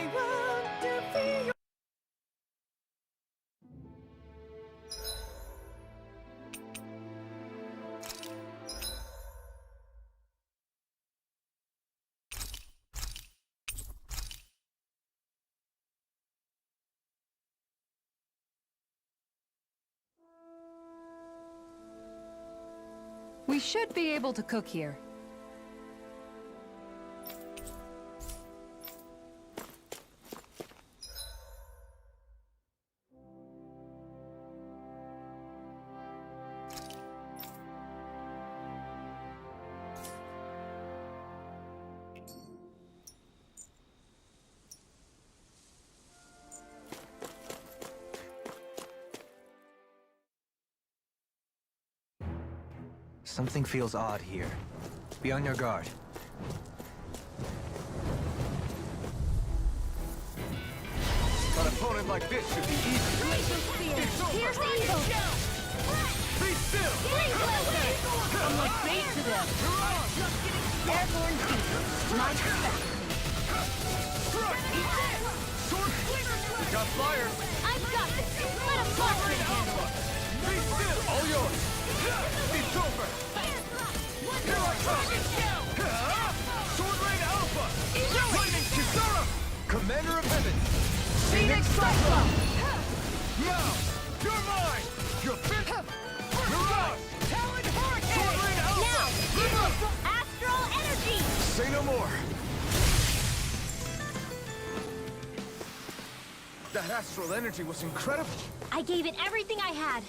want to be your... We should be able to cook here. Something feels odd here. Be on your guard. An opponent like this should be easy. Here's the evil! Be still! I'm like bait to them! Airborne feet! My respect! Got fire! I've got this! Let him talk to the handle! Be still! All yours! It's over! Here I come! Sword Rain Alpha! Lightning Kisara! Commander of Heaven! Phoenix Cyclone! Now! You're mine! You're fit! Mirage! Talon Hurricane! Sword Rain Alpha! Now! Astral Energy! Say no more! That astral energy was incredible! I gave it everything I had.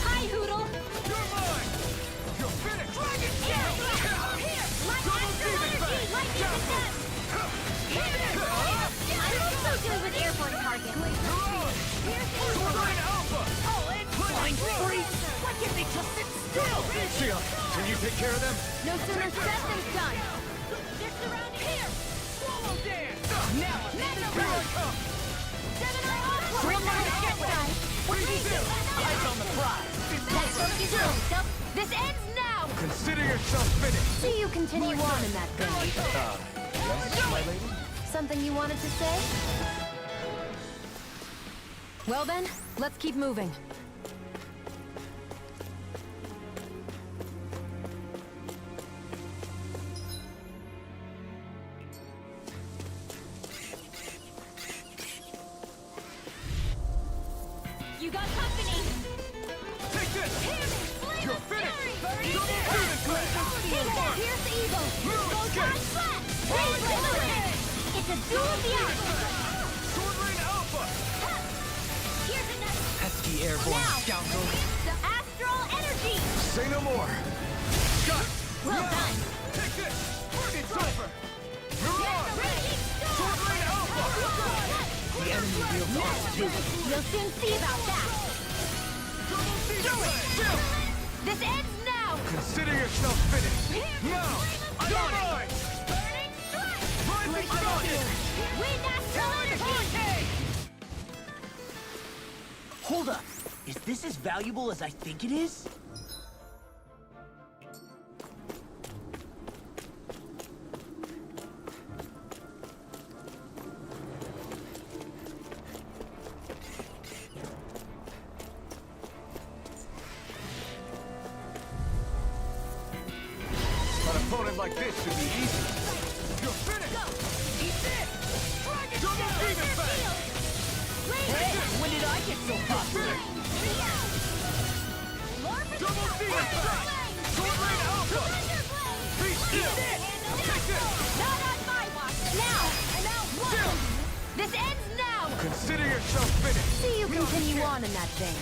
Hi, Hoodle! You're mine! You're finished! Dragon Tail! Here! My astral energy! Lightning Defense! I'm so good with airborne targets. Here's the Sword Rain Alpha! Flying freeze! Why can't they just sit still? Sia, can you take care of them? No sooner said than done. They're surrounding here! Swallow dance! Now, Here I come! Gemini Aqua! Bring on the jet side! Be still! eyes on the prize! That focus yourself. This ends now! Consider yourself finished! See you continue on in that thing. Yes, my lady? Something you wanted to say? Well then, let's keep moving. You got company! Take this! You're finished! Fury! Double Demon Blade! Here's the evil! Go time flat! It's a duel of the arts! Sword Rain Alpha! Here's another! Pesky airborne Now! scoundrel. The astral energy! Say no more! Got it! Well done! Take this! It's over! Mirage! Sword Rain Alpha! The enemy wields ours too. You'll soon see about that! Double Demon Blade! This ends now! Consider yourself finished! Now! You're mine! Rising Guardian! Wind astral energy! Hold up! Is this as valuable as I think it is? An opponent like this should be easy. You're finished! Eat this! Double Demon Blade! Hey, when did I get so popular? Double Demon Blade! Sword Rain Alpha! Be still! Take this! Not on my watch! Now! Still! This ends now! Consider yourself finished! See you continue on in that vein.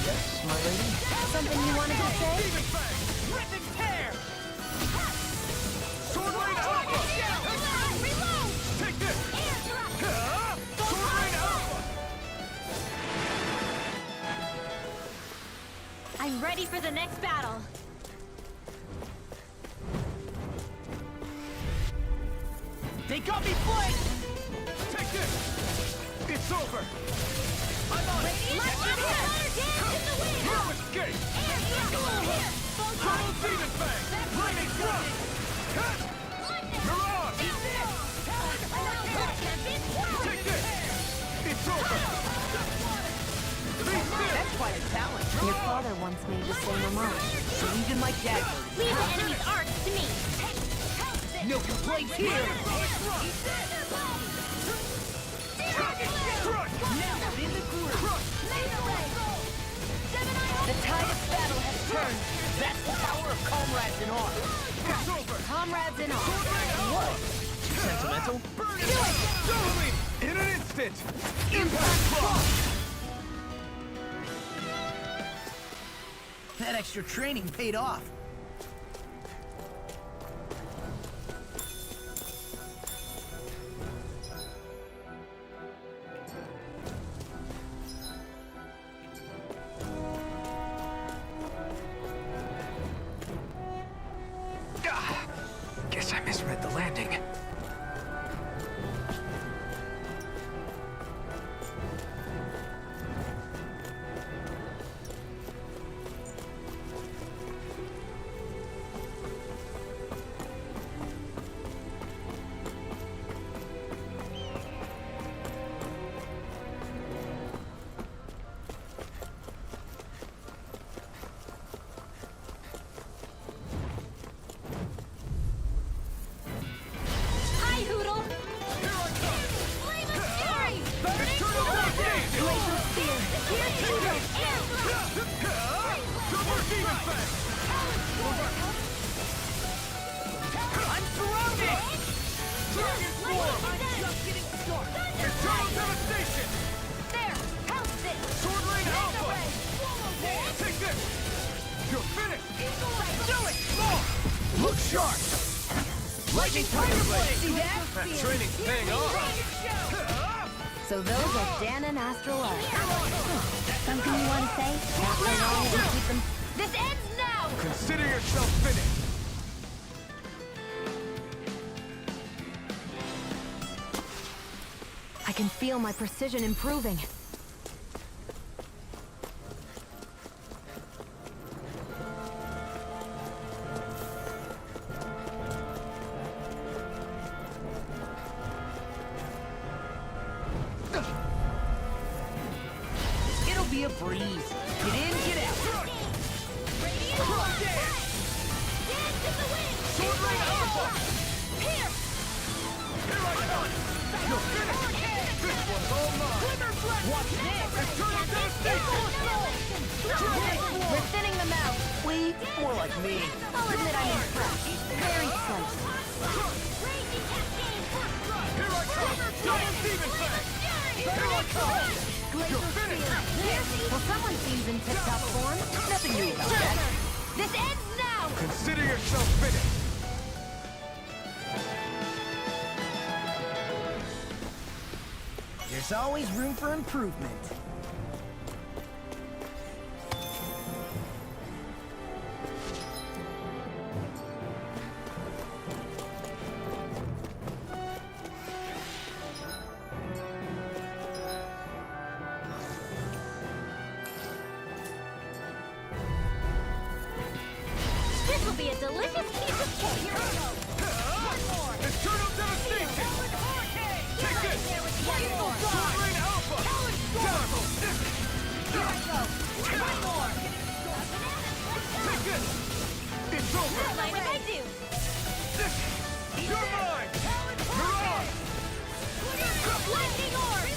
Yes, my lady? Something you wanted to say? Demon Fang! Rip and tear! Sword Rain Alpha! Reload! Take this! Sword Rain Alpha! I I'm ready for the next battle. They got me flanked! Take this! It's over! I'm on it! Let's get dance in the wind! No escape! Here! Total Demon Fang! Lightning Thrust! Mirage! Take this! It's over! Be still! That's quite a talent. Your father once made the same remark. So even my dad Leave the enemy's arcs to me. no complaints here. Now in the groove. The tide of battle has turned. That's the power of comrades in arms. It's over! Comrades in arms. What? Too sentimental? Burn it! Totally! In an instant! Impact Frost! That extra training paid off. Guess I misread the landing. Hi, Hoodle. Flame of Fury. Burning Glacial Spear. Here's Hoodle. Super Demon Fang! I'm surrounded. Dragon Form! Eternal Devastation! There. How's this? Sword Rain Alpha! Take this! You're finished! Do it. Look sharp! Lightning Tiger Blade. See that? That training's paying off! So those are Dan and Astral Arc. Something you want to say? Not for long as you keep them. This ends now! Consider yourself finished! I can feel my precision improving. It'll be a breeze. Get in, get out. Sword Rain Alpha! Here I come! You're finished! This one's all mine! Watch this. Eternal Devastation! We're thinning them out. We? More like me. I'll admit I'm impressed. Very slight. Here I come! Double Demon Fang! Here I come! You're finished! Well, someone seems in tip-top form. Nothing new about that. This ends now! Consider yourself finished! There's always room for improvement. This will be a delicious piece of cake. Eternal Devastation! Take this! Sword Rain Alpha! Take this! It's over! Mind if I do? You're mine! Mirage! Lightning orb!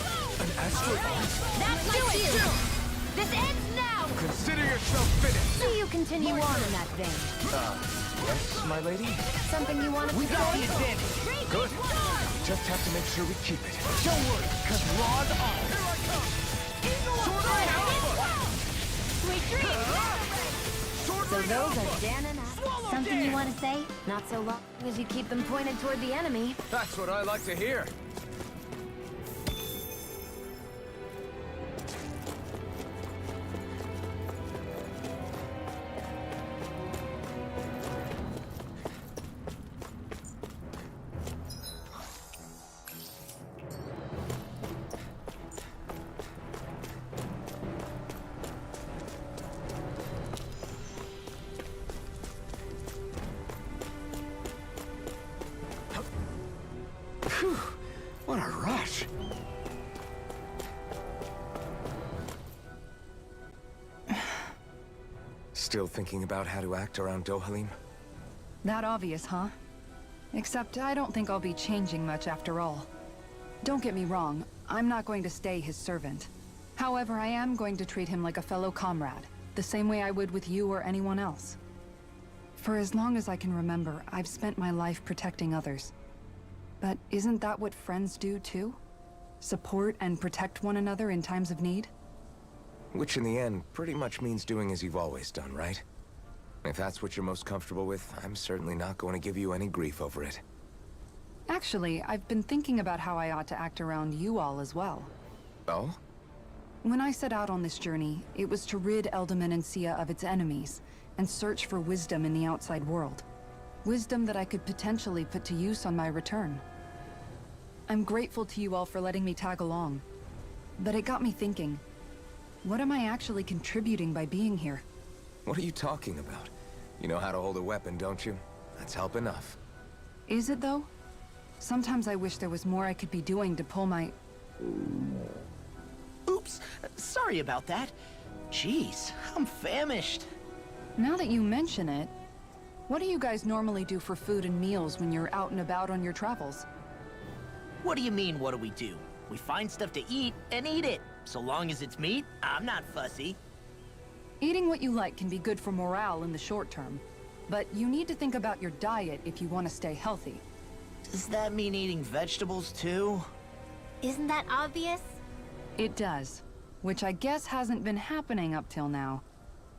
An astral arc? That's my shield! This ends now! Consider yourself finished! Do you continue on in that vein? Yes, my lady? Something you want to We say? got the advantage. Good. Just have to make sure we keep it. Don't worry, cause Raw's on. Here I come! Sword Rain Alpha! Sweet dreams! Sword So Rain those Alpha! are Dan and Astral. Something you want to say? Not so long as you keep them pointed toward the enemy. That's what I like to hear. Still thinking about how to act around Dohalim? That obvious, huh? Except I don't think I'll be changing much after all. Don't get me wrong, I'm not going to stay his servant. However, I am going to treat him like a fellow comrade, the same way I would with you or anyone else. For as long as I can remember, I've spent my life protecting others. But isn't that what friends do too? Support and protect one another in times of need? Which in the end pretty much means doing as you've always done, right? If that's what you're most comfortable with, I'm certainly not going to give you any grief over it. Actually, I've been thinking about how I ought to act around you all as well. Oh? When I set out on this journey, it was to rid Eldomenencia of its enemies, and search for wisdom in the outside world. Wisdom that I could potentially put to use on my return. I'm grateful to you all for letting me tag along. But it got me thinking, what am I actually contributing by being here? What are you talking about? You know how to hold a weapon, don't you? That's help enough. Is it though? Sometimes I wish there was more I could be doing to pull my... Oops, sorry about that. Jeez, I'm famished. Now that you mention it, what do you guys normally do for food and meals when you're out and about on your travels? What do you mean, what do we do? We find stuff to eat and eat it. So long as it's meat, I'm not fussy. Eating what you like can be good for morale in the short term, but you need to think about your diet if you want to stay healthy. Does that mean eating vegetables too? Isn't that obvious? It does, which I guess hasn't been happening up till now.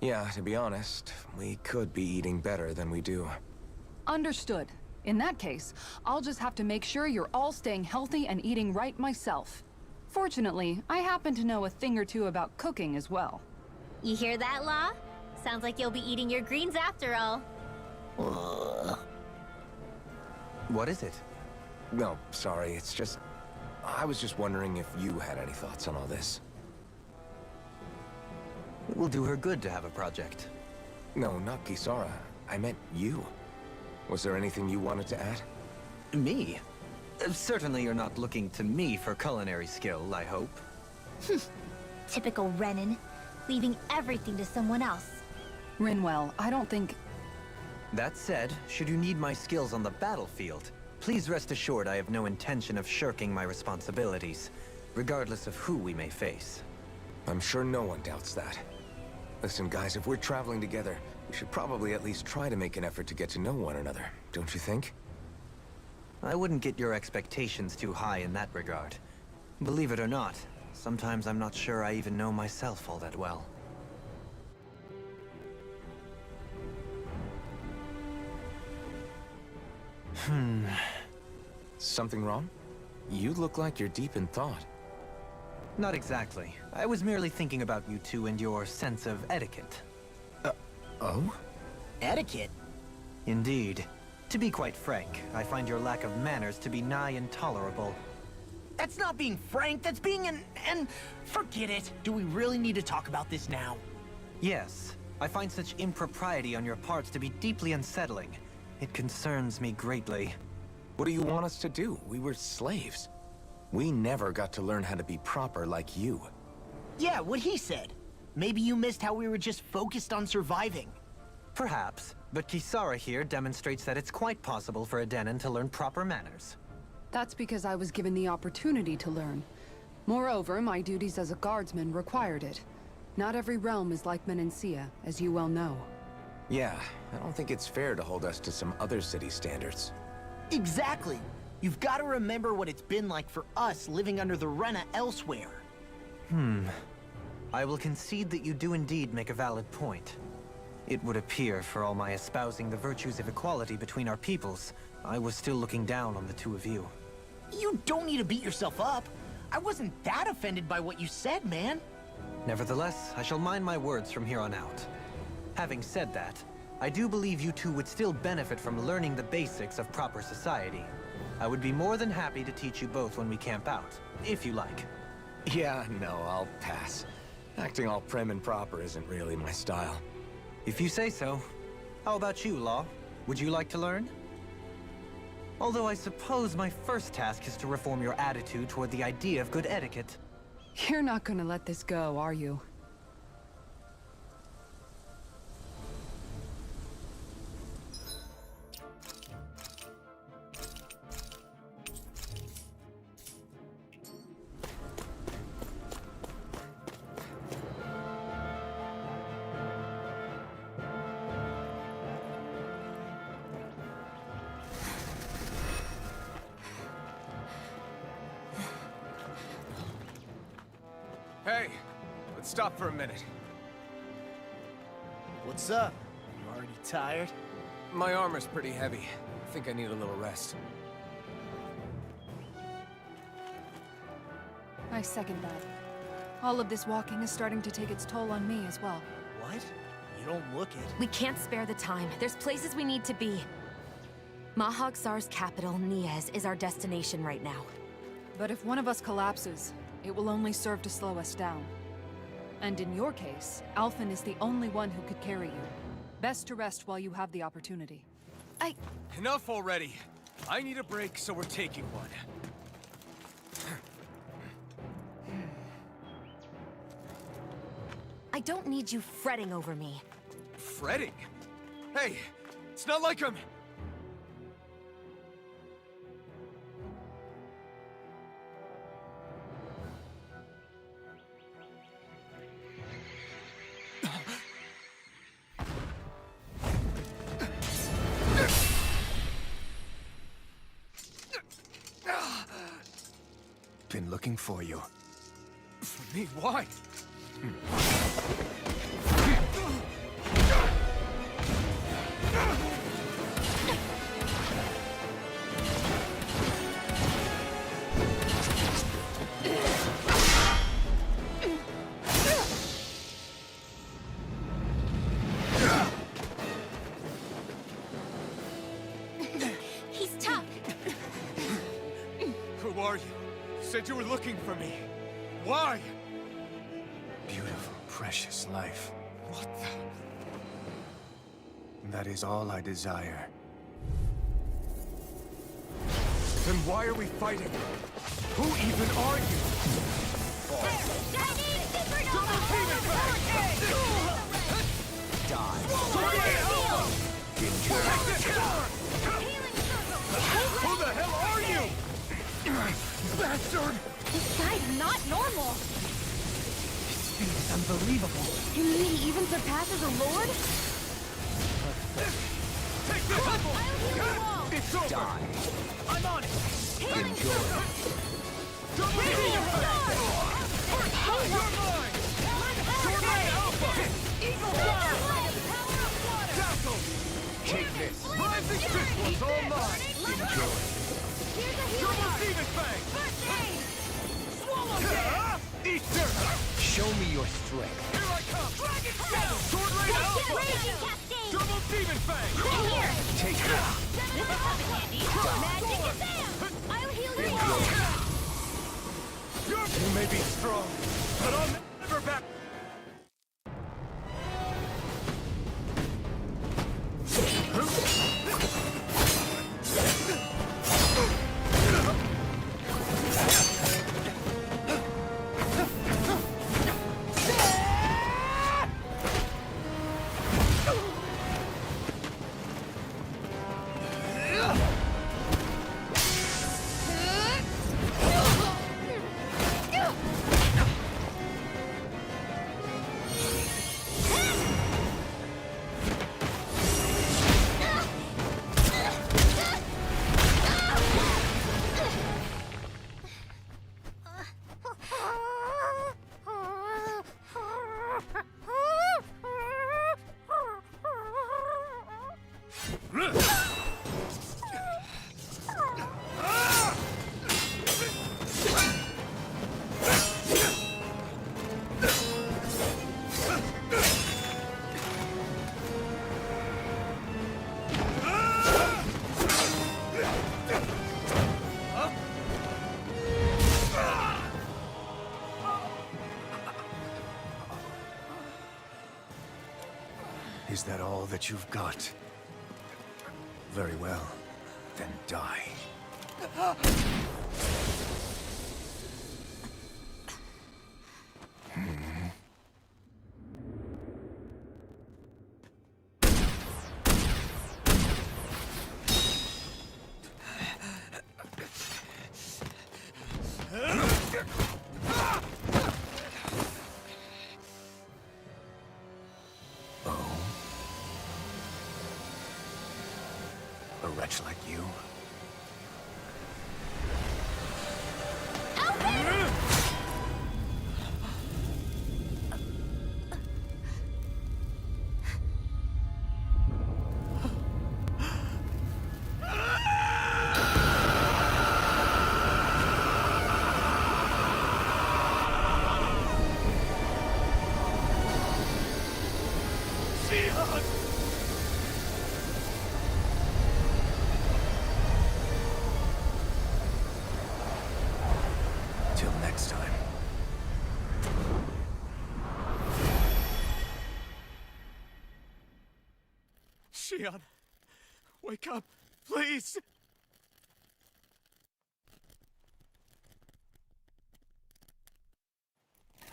Yeah, to be honest, we could be eating better than we do. Understood. In that case, I'll just have to make sure you're all staying healthy and eating right myself. Fortunately, I happen to know a thing or two about cooking as well. You hear that, Law? Sounds like you'll be eating your greens after all. What is it? No, sorry, it's just... I was just wondering if you had any thoughts on all this. It will do her good to have a project. No, not Kisara. I meant you. Was there anything you wanted to add? Me? Certainly you're not looking to me for culinary skill, I hope. Typical Renan, leaving everything to someone else. Rinwell, I don't think... That said, should you need my skills on the battlefield, please rest assured I have no intention of shirking my responsibilities, regardless of who we may face. I'm sure no one doubts that. Listen, guys, if we're traveling together, we should probably at least try to make an effort to get to know one another, don't you think? I wouldn't get your expectations too high in that regard. Believe it or not, sometimes I'm not sure I even know myself all that well. Something wrong? You look like you're deep in thought. Not exactly. I was merely thinking about you two and your sense of etiquette. Oh? Etiquette? Indeed. To be quite frank, I find your lack of manners to be nigh intolerable. That's not being frank, that's being and forget it. Do we really need to talk about this now? Yes. I find such impropriety on your parts to be deeply unsettling. It concerns me greatly. What do you want us to do? We were slaves. We never got to learn how to be proper like you. Yeah, what he said. Maybe you missed how we were just focused on surviving. Perhaps, but Kisara here demonstrates that it's quite possible for a Denon to learn proper manners. That's because I was given the opportunity to learn. Moreover, my duties as a guardsman required it. Not every realm is like Menencia, as you well know. Yeah, I don't think it's fair to hold us to some other city standards. Exactly. You've got to remember what it's been like for us living under the Rena elsewhere. I will concede that you do indeed make a valid point. It would appear, for all my espousing the virtues of equality between our peoples, I was still looking down on the two of you. You don't need to beat yourself up. I wasn't that offended by what you said, man. Nevertheless, I shall mind my words from here on out. Having said that, I do believe you two would still benefit from learning the basics of proper society. I would be more than happy to teach you both when we camp out, if you like. Yeah, no, I'll pass. Acting all prim and proper isn't really my style. If you say so. How about you, Law? Would you like to learn? Although I suppose my first task is to reform your attitude toward the idea of good etiquette. You're not gonna let this go, are you? Hey, let's stop for a minute. What's up? You already tired? My armor's pretty heavy. I think I need a little rest. I second that. All of this walking is starting to take its toll on me as well. What? You don't look it. We can't spare the time. There's places we need to be. Mahag Sar's capital, Niez, is our destination right now. But if one of us collapses, it will only serve to slow us down. And in your case, Alphen is the only one who could carry you. Best to rest while you have the opportunity. Enough already. I need a break, so we're taking one. I don't need you fretting over me. Fretting? Hey, it's not like I'm... Been looking for you. For me, why? He's tough. Who are you? You said you were looking for me. Why? Beautiful, precious life. What the... That is all I desire. Then why are we fighting? Who even are you? Who the hell are you? Bastard! This guy's not normal. Speed is unbelievable. You mean he even surpasses a lord? Take this! It's over! Die. I'm on it! Enjoy. Double team! You're mine! Sword Ray Alpha! Eagle Fire! Tackle! Take this. Rising Fist was all mine! Enjoy. Double Demon Fang! Swallow Dance! Easter! Show me your strength. Here I come! Dragon Shadow! Sword Ray Alpha! Double Demon Fang! Take this. I'll heal you. You may be strong, but I'll never back. Is that all that you've got? Very well. Then die. A wretch like you? Shion! Till next time. Shion, wake up, please!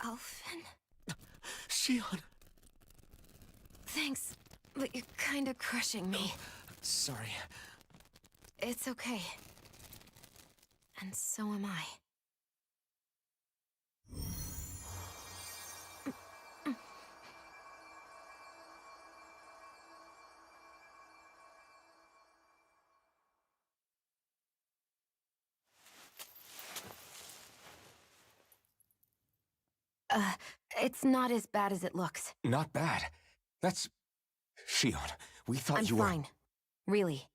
Alphen? Shion! Thanks, but you're kinda crushing me. Sorry. It's okay. And so am I. It's not as bad as it looks. Not bad. That's... Shion, we thought I'm you were... fine. Really.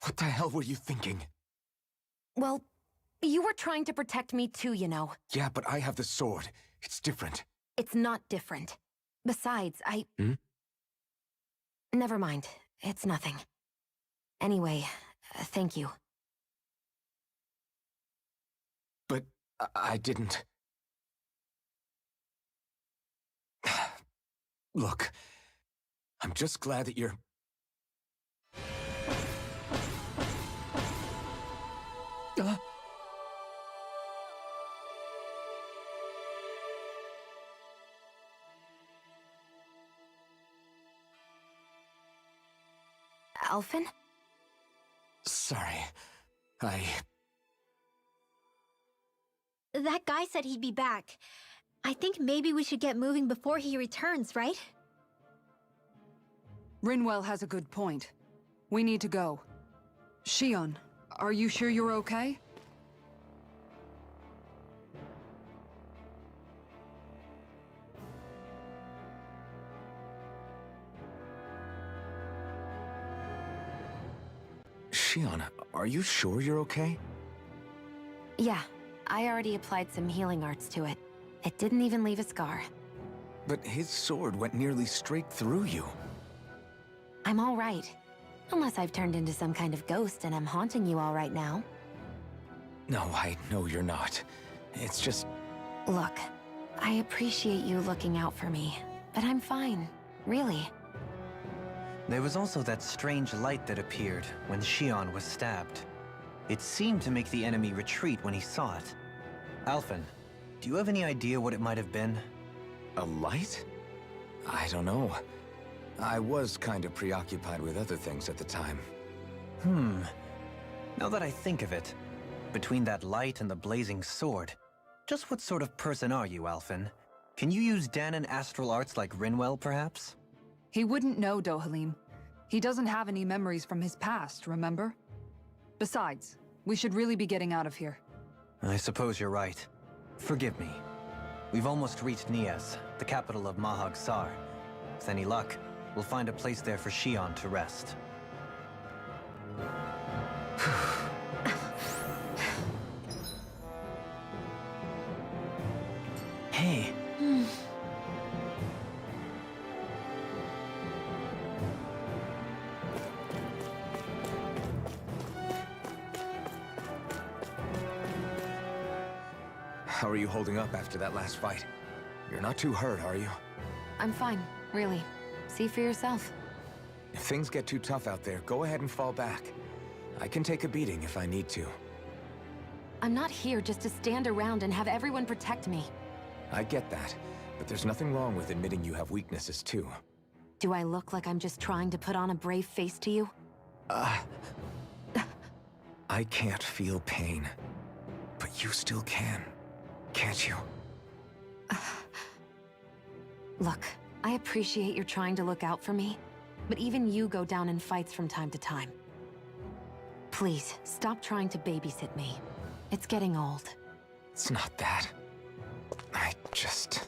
What the hell were you thinking? Well, you were trying to protect me too, you know. Yeah, but I have the sword. It's different. It's not different. Besides, Hmm? Never mind. It's nothing. Anyway, thank you. But I didn't... Look, I'm just glad that you're... Alphen? Sorry. That guy said he'd be back. I think maybe we should get moving before he returns, right? Rinwell has a good point. We need to go. Shion, are you sure you're okay? Shion, are you sure you're okay? Yeah, I already applied some healing arts to it. It didn't even leave a scar. But his sword went nearly straight through you. I'm all right. Unless I've turned into some kind of ghost and I'm haunting you all right now. No, I know you're not. It's just... Look, I appreciate you looking out for me, but I'm fine. Really. There was also that strange light that appeared when Shion was stabbed. It seemed to make the enemy retreat when he saw it. Alphen, do you have any idea what it might have been? A light? I don't know. I was kind of preoccupied with other things at the time. Now that I think of it, between that light and the blazing sword, just what sort of person are you, Alphen? Can you use Danon astral arts like Rinwell, perhaps? He wouldn't know, Dohalim. He doesn't have any memories from his past, remember? Besides, we should really be getting out of here. I suppose you're right. Forgive me. We've almost reached Nias, the capital of Mahag Sar. With any luck, we'll find a place there for Shion to rest. Hey. How are you holding up after that last fight? You're not too hurt, are you? I'm fine, really. See for yourself. If things get too tough out there, go ahead and fall back. I can take a beating if I need to. I'm not here just to stand around and have everyone protect me. I get that, but there's nothing wrong with admitting you have weaknesses too. Do I look like I'm just trying to put on a brave face to you? I can't feel pain, but you still can, can't you? Look, I appreciate you're trying to look out for me, but even you go down in fights from time to time. Please, stop trying to babysit me. It's getting old. It's not that. I just...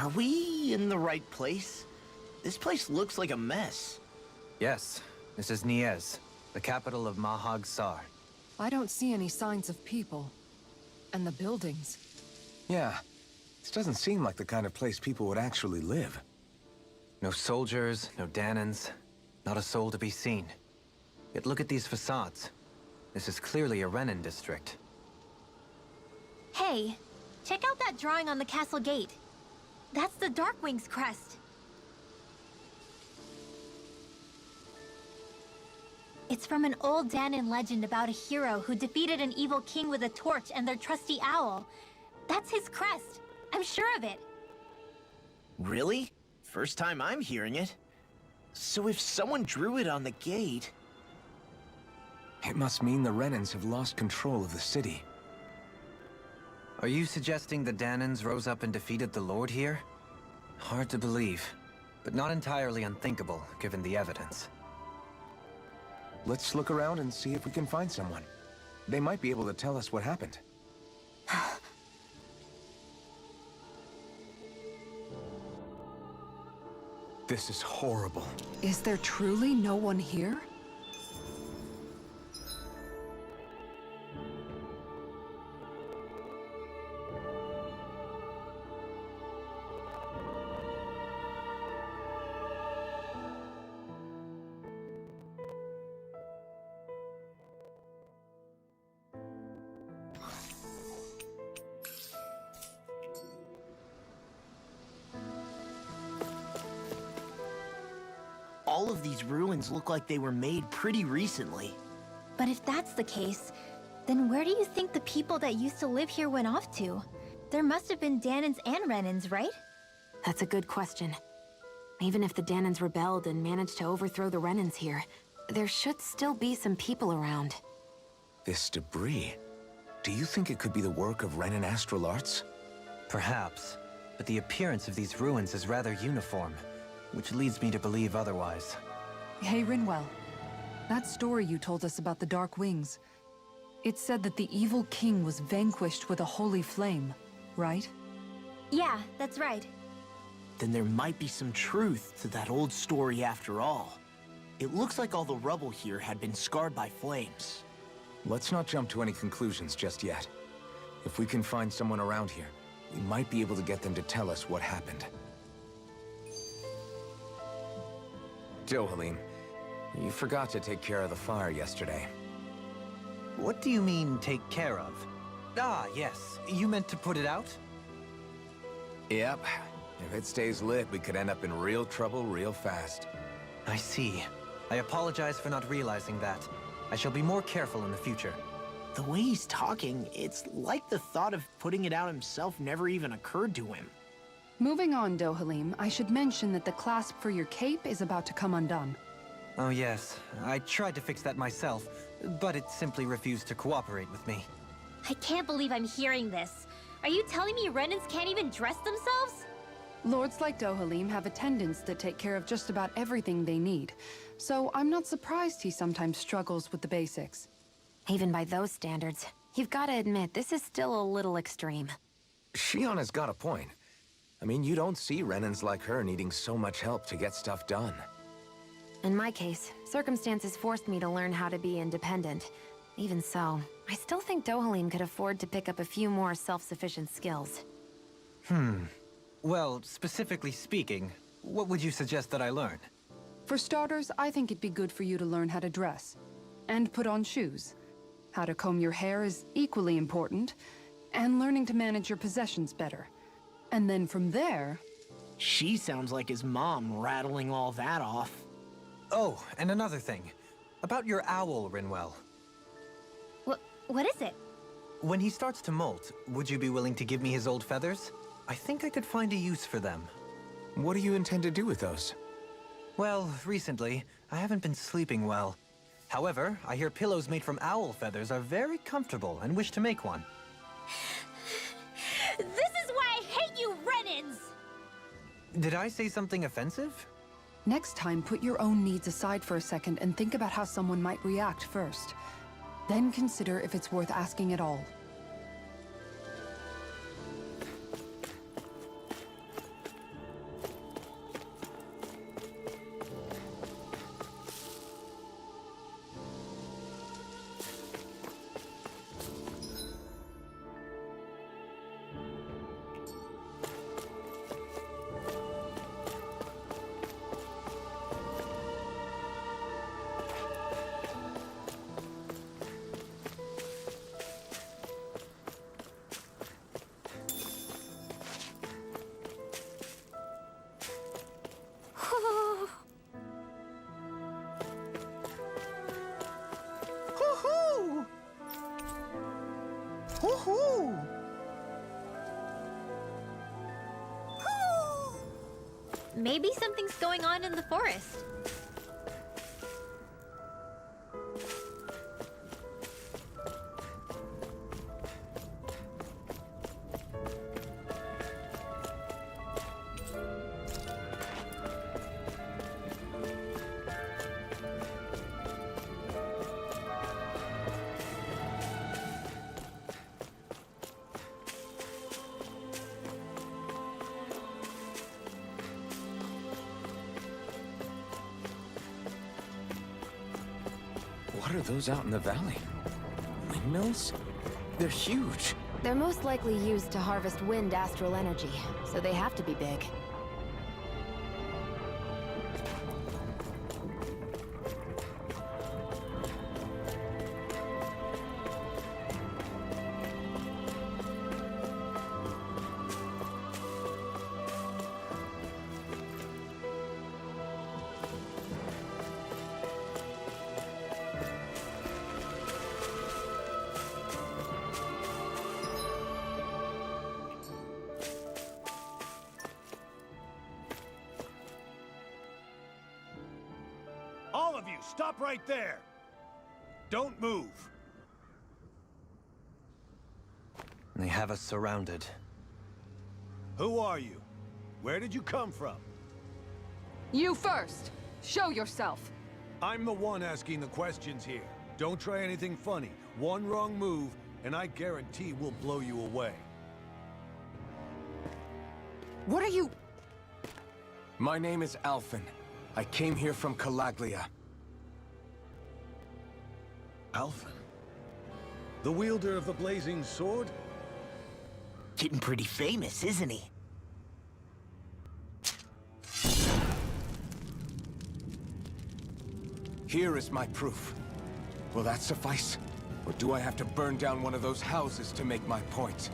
Are we in the right place? This place looks like a mess. Yes, this is Niez, the capital of Mahag Sar. I don't see any signs of people. And the buildings. Yeah, this doesn't seem like the kind of place people would actually live. No soldiers, no Danans, not a soul to be seen. Yet look at these facades. This is clearly a Renin district. Hey, check out that drawing on the castle gate. That's the Darkwing's crest. It's from an old Danan legend about a hero who defeated an evil king with a torch and their trusty owl. That's his crest. I'm sure of it. Really? First time I'm hearing it. So if someone drew it on the gate... It must mean the Renans have lost control of the city. Are you suggesting the Danans rose up and defeated the Lord here? Hard to believe, but not entirely unthinkable, given the evidence. Let's look around and see if we can find someone. They might be able to tell us what happened. This is horrible. Is there truly no one here? All of these ruins look like they were made pretty recently. But if that's the case, then where do you think the people that used to live here went off to? There must have been Danans and Renans, right? That's a good question. Even if the Danans rebelled and managed to overthrow the Renans here, there should still be some people around. This debris. Do you think it could be the work of Renan astral arts? Perhaps, but the appearance of these ruins is rather uniform, which leads me to believe otherwise. Hey, Rinwell. That story you told us about the Dark Wings. It said that the evil king was vanquished with a holy flame, right? Yeah, that's right. Then there might be some truth to that old story after all. It looks like all the rubble here had been scarred by flames. Let's not jump to any conclusions just yet. If we can find someone around here, we might be able to get them to tell us what happened. Dohalim, you forgot to take care of the fire yesterday. What do you mean, take care of? Ah, yes. You meant to put it out? Yep. If it stays lit, we could end up in real trouble real fast. I see. I apologize for not realizing that. I shall be more careful in the future. The way he's talking, it's like the thought of putting it out himself never even occurred to him. Moving on, Dohalim, I should mention that the clasp for your cape is about to come undone. Oh yes, I tried to fix that myself, but it simply refused to cooperate with me. I can't believe I'm hearing this. Are you telling me Renans can't even dress themselves? Lords like Dohalim have attendants that take care of just about everything they need, so I'm not surprised he sometimes struggles with the basics. Even by those standards, you've got to admit this is still a little extreme. Shion has got a point. I mean, you don't see Renans like her needing so much help to get stuff done. In my case, circumstances forced me to learn how to be independent. Even so, I still think Dohalim could afford to pick up a few more self-sufficient skills. Well, specifically speaking, what would you suggest that I learn? For starters, I think it'd be good for you to learn how to dress. And put on shoes. How to comb your hair is equally important. And learning to manage your possessions better. And then from there... She sounds like his mom rattling all that off. Oh, and another thing. About your owl, Rinwell. What is it? When he starts to molt, would you be willing to give me his old feathers? I think I could find a use for them. What do you intend to do with those? Well, recently, I haven't been sleeping well. However, I hear pillows made from owl feathers are very comfortable and wish to make one. This is why I hate you, Renans! Did I say something offensive? Next time, put your own needs aside for a second and think about how someone might react first. Then consider if it's worth asking at all. Maybe something's going on in the forest. What are those out in the valley? Windmills? They're huge. They're most likely used to harvest wind astral energy, so they have to be big. All of you, stop right there! Don't move! They have us surrounded. Who are you? Where did you come from? You first! Show yourself! I'm the one asking the questions here. Don't try anything funny. One wrong move, and I guarantee we'll blow you away. What are you... My name is Alphen. I came here from Calaglia. Alphen? The wielder of the blazing sword? Getting pretty famous, isn't he? Here is my proof. Will that suffice? Or do I have to burn down one of those houses to make my point?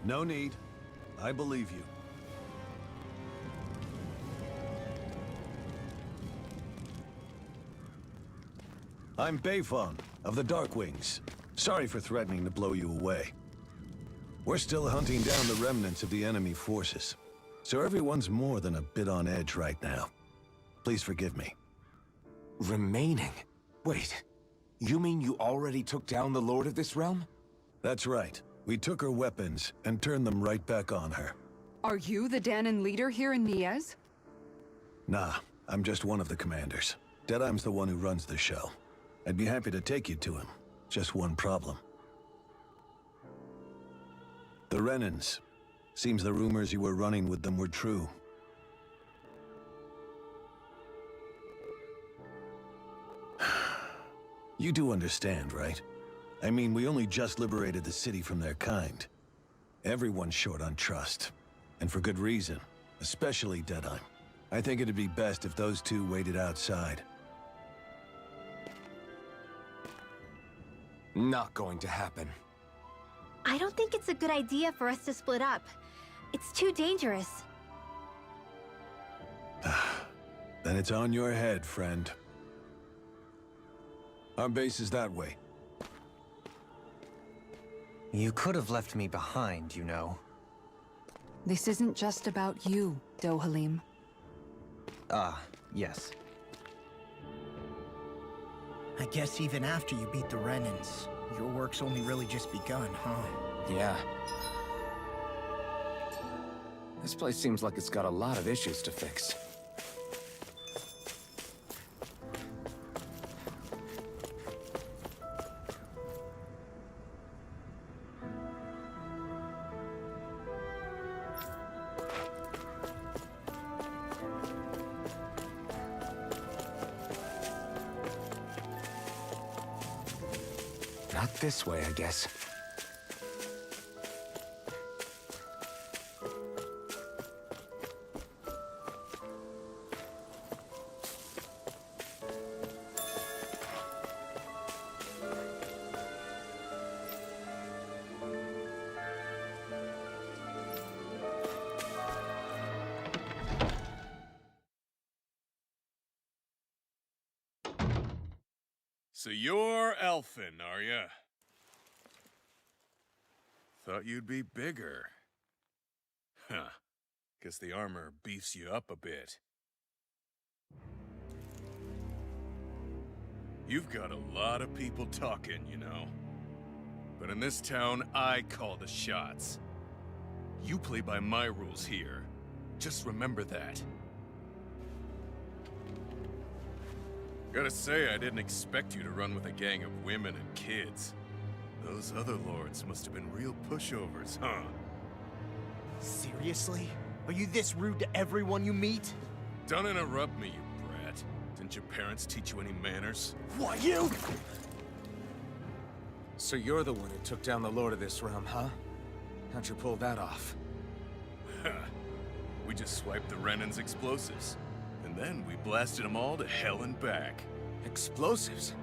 No need. I believe you. I'm Beifong, of the Darkwings. Sorry for threatening to blow you away. We're still hunting down the remnants of the enemy forces, so everyone's more than a bit on edge right now. Please forgive me. Remaining? Wait, you mean you already took down the Lord of this realm? That's right. We took her weapons and turned them right back on her. Are you the Danon leader here in Niez? Nah, I'm just one of the commanders. Deadheim's the one who runs the show. I'd be happy to take you to him. Just one problem. The Renans. Seems the rumors you were running with them were true. You do understand, right? I mean, we only just liberated the city from their kind. Everyone's short on trust. And for good reason. Especially Deadheim. I think it'd be best if those two waited outside. Not going to happen. I don't think it's a good idea for us to split up. It's too dangerous. Then it's on your head, friend. Our base is that way. You could have left me behind, you know. This isn't just about you, Dohalim. Ah, yes. I guess even after you beat the Renans, your work's only really just begun, huh? Yeah. This place seems like it's got a lot of issues to fix. Not this way, I guess. So you're Elfin, are ya? Thought you'd be bigger. Huh. Guess the armor beefs you up a bit. You've got a lot of people talking, you know. But in this town, I call the shots. You play by my rules here. Just remember that. Gotta say, I didn't expect you to run with a gang of women and kids. Those other lords must have been real pushovers, huh? Seriously? Are you this rude to everyone you meet? Don't interrupt me, you brat. Didn't your parents teach you any manners? What, you? So you're the one who took down the Lord of this realm, huh? How'd you pull that off? We just swiped the Renan's explosives. And then we blasted them all to hell and back. Explosives?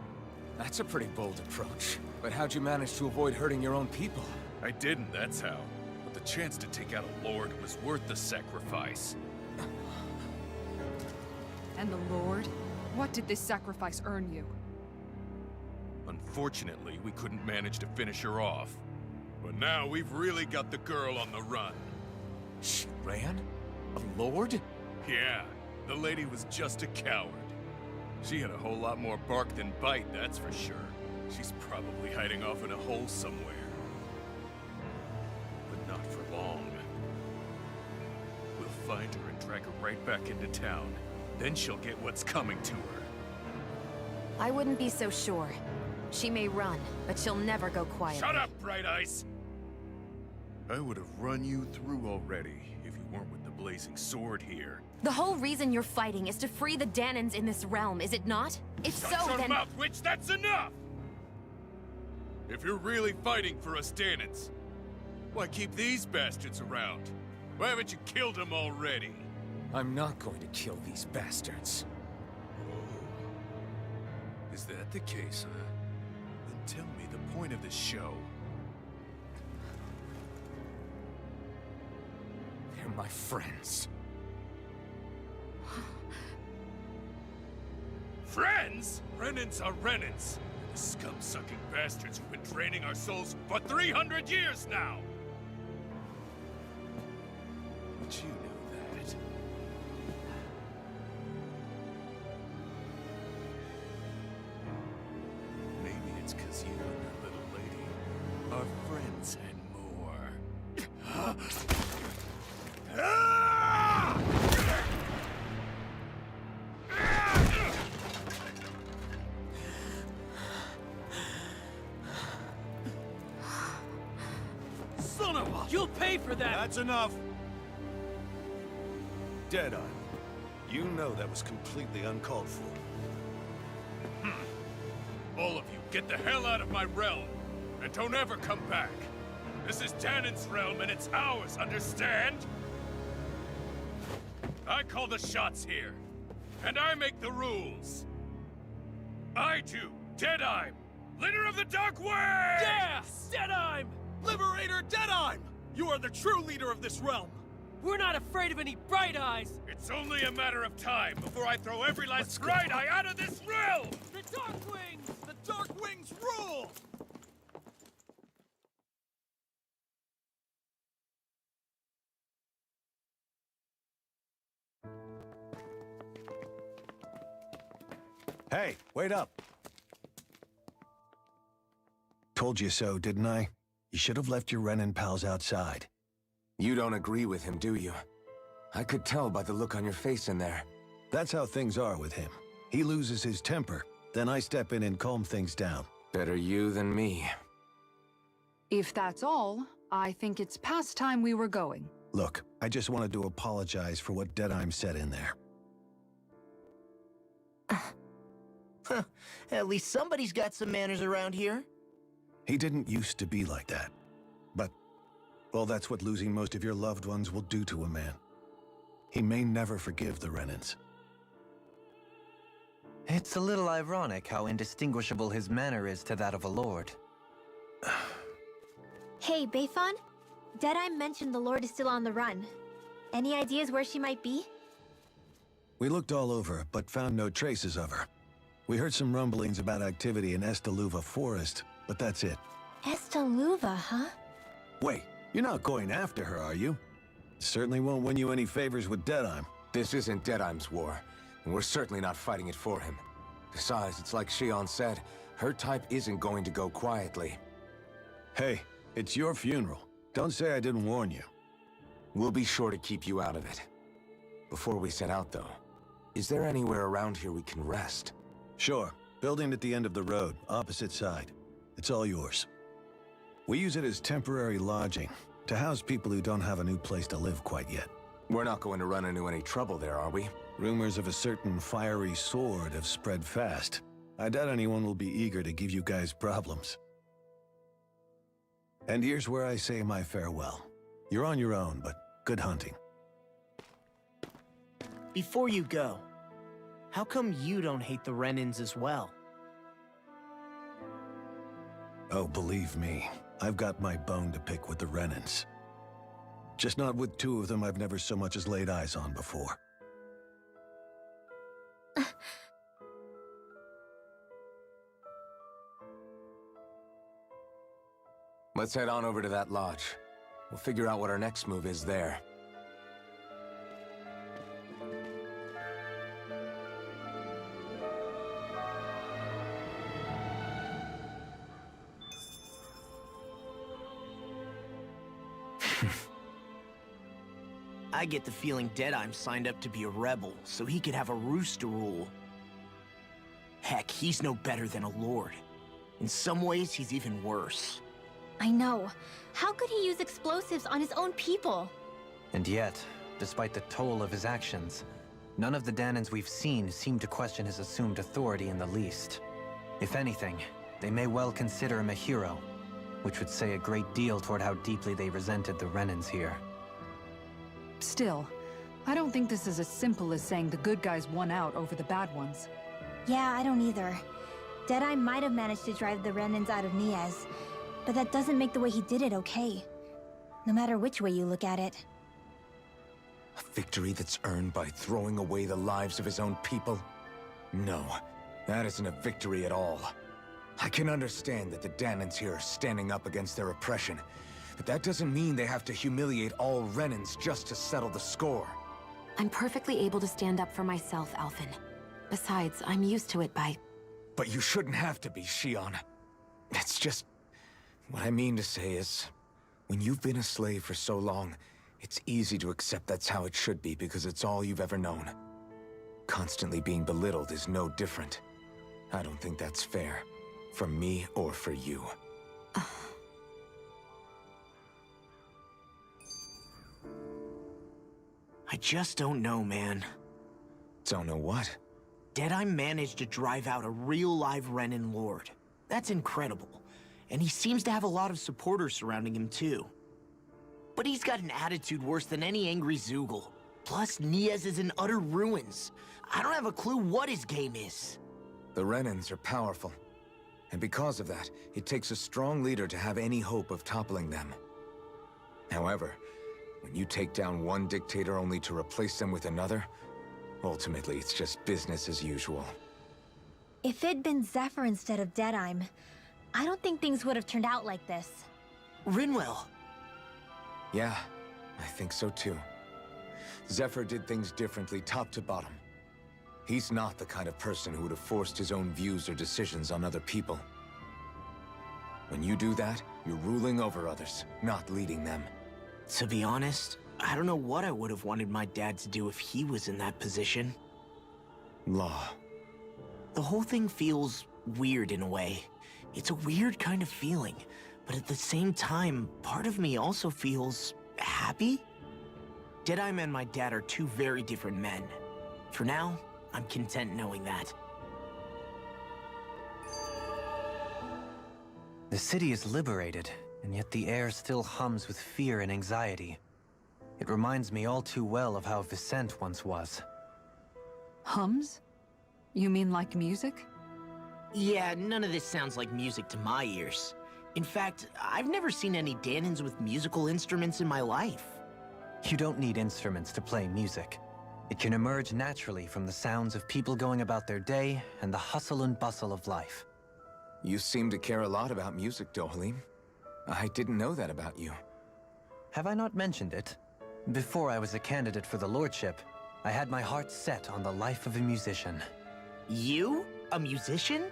That's a pretty bold approach. But how'd you manage to avoid hurting your own people? I didn't, that's how. But the chance to take out a lord was worth the sacrifice. And the Lord? What did this sacrifice earn you? Unfortunately, we couldn't manage to finish her off. But now we've really got the girl on the run. She ran? A lord? Yeah, the lady was just a coward. She had a whole lot more bark than bite, that's for sure. She's probably hiding off in a hole somewhere. But not for long. We'll find her and drag her right back into town. Then she'll get what's coming to her. I wouldn't be so sure. She may run, but she'll never go quiet. Shut up, Bright Eyes! I would have run you through already if you weren't with the blazing sword here. The whole reason you're fighting is to free the Danans in this realm, is it not? If Shut so, your then... mouth, witch! That's enough! If you're really fighting for us Danans, why keep these bastards around? Why haven't you killed them already? I'm not going to kill these bastards. Oh. Is that the case, huh? Then tell me the point of the show. They're my friends. Friends? Renans are Renans. The scum-sucking bastards who've been draining our souls for 300 years now! But you know that. Maybe it's because you and that little lady are friends and more. Son of a... You'll pay for that! That's enough! Deadeye, you know that was completely uncalled for. All of you, get the hell out of my realm! And don't ever come back! This is Danan's realm and it's ours, understand? I call the shots here. And I make the rules. I do, Deadeye, leader of the Dark Wings! Yeah! Deadeye! Liberator Deadeye! You are the true leader of this realm! We're not afraid of any Bright Eyes! It's only a matter of time before I throw every last Bright Eye out of this realm! The Dark Wings! The Dark Wings rule! Hey, wait up! Told you so, didn't I? You should have left your Renan pals outside. You don't agree with him, do you? I could tell by the look on your face in there. That's how things are with him. He loses his temper, then I step in and calm things down. Better you than me. If that's all, I think it's past time we were going. Look, I just wanted to apologize for what Deadeye said in there. At least somebody's got some manners around here. He didn't used to be like that. But, well, that's what losing most of your loved ones will do to a man. He may never forgive the Renans. It's a little ironic how indistinguishable his manner is to that of a lord. Hey, Bayfon? Deadeye mentioned the Lord is still on the run. Any ideas where she might be? We looked all over, but found no traces of her. We heard some rumblings about activity in Estaluva Forest, but that's it. Estaluva, huh? Wait, you're not going after her, are you? Certainly won't win you any favors with Deadheim. This isn't Deadheim's war, and we're certainly not fighting it for him. Besides, it's like Shion said, her type isn't going to go quietly. Hey, it's your funeral. Don't say I didn't warn you. We'll be sure to keep you out of it. Before we set out, though, is there anywhere around here we can rest? Sure. Building at the end of the road, opposite side. It's all yours. We use it as temporary lodging, to house people who don't have a new place to live quite yet. We're not going to run into any trouble there, are we? Rumors of a certain fiery sword have spread fast. I doubt anyone will be eager to give you guys problems. And here's where I say my farewell. You're on your own, but good hunting. Before you go, how come you don't hate the Renans as well? Oh, believe me, I've got my bone to pick with the Renans. Just not with two of them I've never so much as laid eyes on before. Let's head on over to that lodge. We'll figure out what our next move is there. I get the feeling Deadheim signed up to be a rebel, so he could have a roost to rule. Heck, he's no better than a lord. In some ways, he's even worse. I know. How could he use explosives on his own people? And yet, despite the toll of his actions, none of the Danans we've seen seem to question his assumed authority in the least. If anything, they may well consider him a hero, which would say a great deal toward how deeply they resented the Renans here. Still, I don't think this is as simple as saying the good guys won out over the bad ones. Yeah, I don't either. Deadeye might have managed to drive the Renans out of Niaz, but that doesn't make the way he did it okay. No matter which way you look at it. A victory that's earned by throwing away the lives of his own people? No, that isn't a victory at all. I can understand that the Danans here are standing up against their oppression, but that doesn't mean they have to humiliate all Renans just to settle the score. I'm perfectly able to stand up for myself, Alphen. Besides, I'm used to it by... But you shouldn't have to be, Shion. It's just... What I mean to say is, when you've been a slave for so long, it's easy to accept that's how it should be because it's all you've ever known. Constantly being belittled is no different. I don't think that's fair. For me or for you. I just don't know, man. Don't know what? Deadeye managed to drive out a real live Renan lord. That's incredible. And he seems to have a lot of supporters surrounding him, too. But he's got an attitude worse than any angry Zoogle. Plus, Niaz is in utter ruins. I don't have a clue what his game is. The Renans are powerful. And because of that, it takes a strong leader to have any hope of toppling them. However, when you take down one dictator only to replace them with another, ultimately it's just business as usual. If it'd been Zephyr instead of Deadeye, I don't think things would have turned out like this. Rinwell. Yeah, I think so too. Zephyr did things differently top to bottom. He's not the kind of person who would have forced his own views or decisions on other people. When you do that, you're ruling over others, not leading them. To be honest, I don't know what I would have wanted my dad to do if he was in that position. Law. The whole thing feels weird in a way. It's a weird kind of feeling, but at the same time, part of me also feels happy? Deadeye and my dad are two very different men. For now, I'm content knowing that. The city is liberated, and yet the air still hums with fear and anxiety. It reminds me all too well of how Vicente once was. Hums? You mean like music? Yeah, none of this sounds like music to my ears. In fact, I've never seen any Danans with musical instruments in my life. You don't need instruments to play music. It can emerge naturally from the sounds of people going about their day and the hustle and bustle of life. You seem to care a lot about music, Dohalim. I didn't know that about you. Have I not mentioned it? Before I was a candidate for the lordship, I had my heart set on the life of a musician. You? A musician?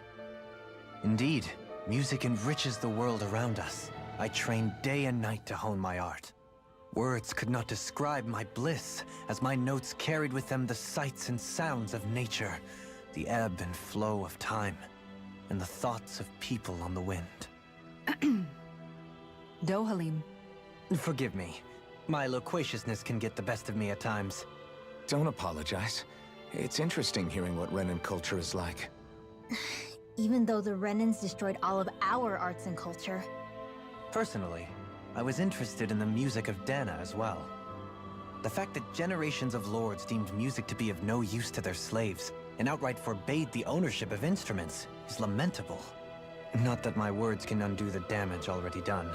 Indeed, music enriches the world around us. I trained day and night to hone my art. Words could not describe my bliss, as my notes carried with them the sights and sounds of nature, the ebb and flow of time, and the thoughts of people on the wind. Dohalim. Forgive me. My loquaciousness can get the best of me at times. Don't apologize. It's interesting hearing what Renan culture is like. Even though the Renans destroyed all of our arts and culture. Personally, I was interested in the music of Dana as well. The fact that generations of lords deemed music to be of no use to their slaves and outright forbade the ownership of instruments is lamentable. Not that my words can undo the damage already done.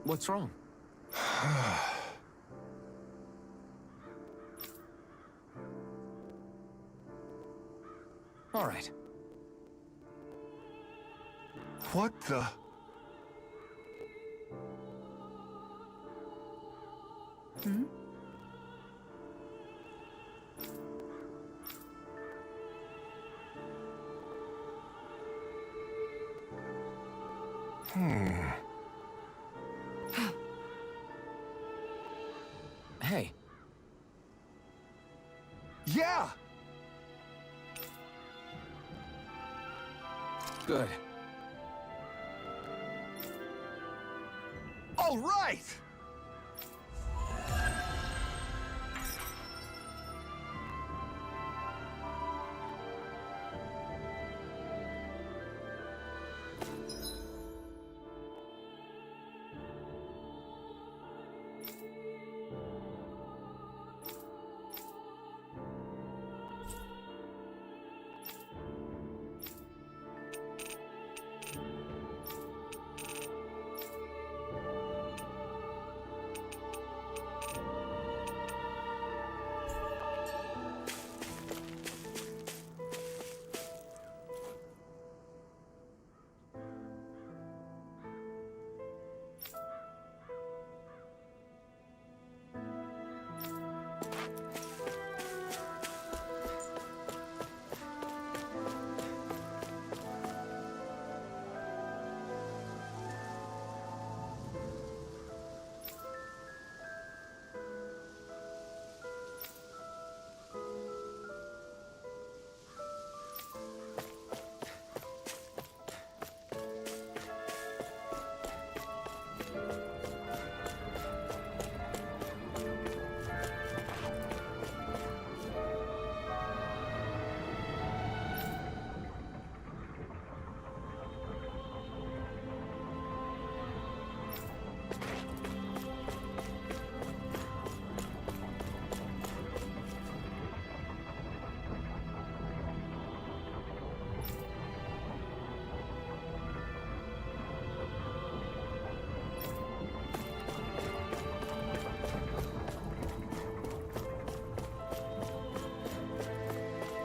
What's wrong? All right. What the? Hmm? Hey. Yeah! Good. All right!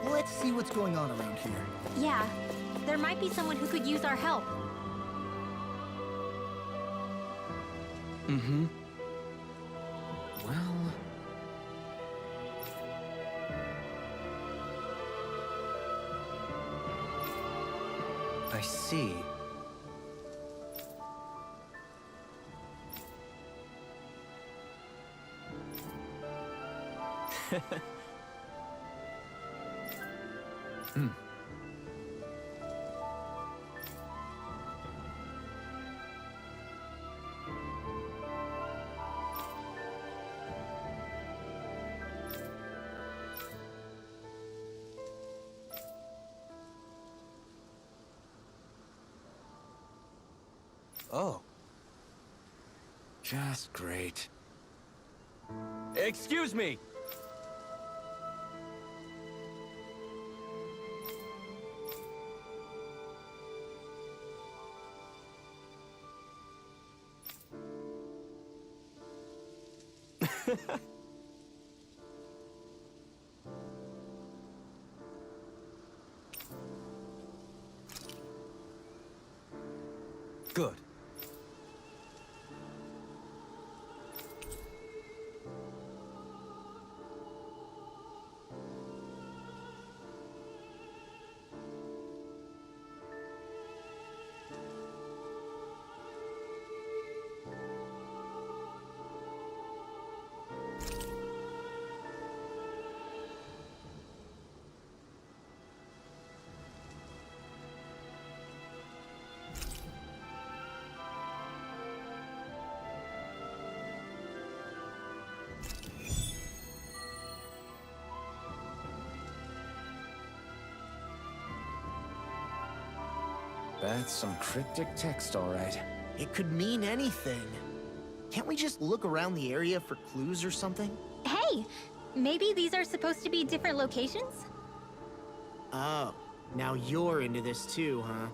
Let's see what's going on around here. Yeah, there might be someone who could use our help. Mm-hmm. Well... I see. Oh. Just great. Excuse me! Good. That's some cryptic text, all right. It could mean anything. Can't we just look around the area for clues or something? Hey, maybe these are supposed to be different locations? Oh, now you're into this too, huh?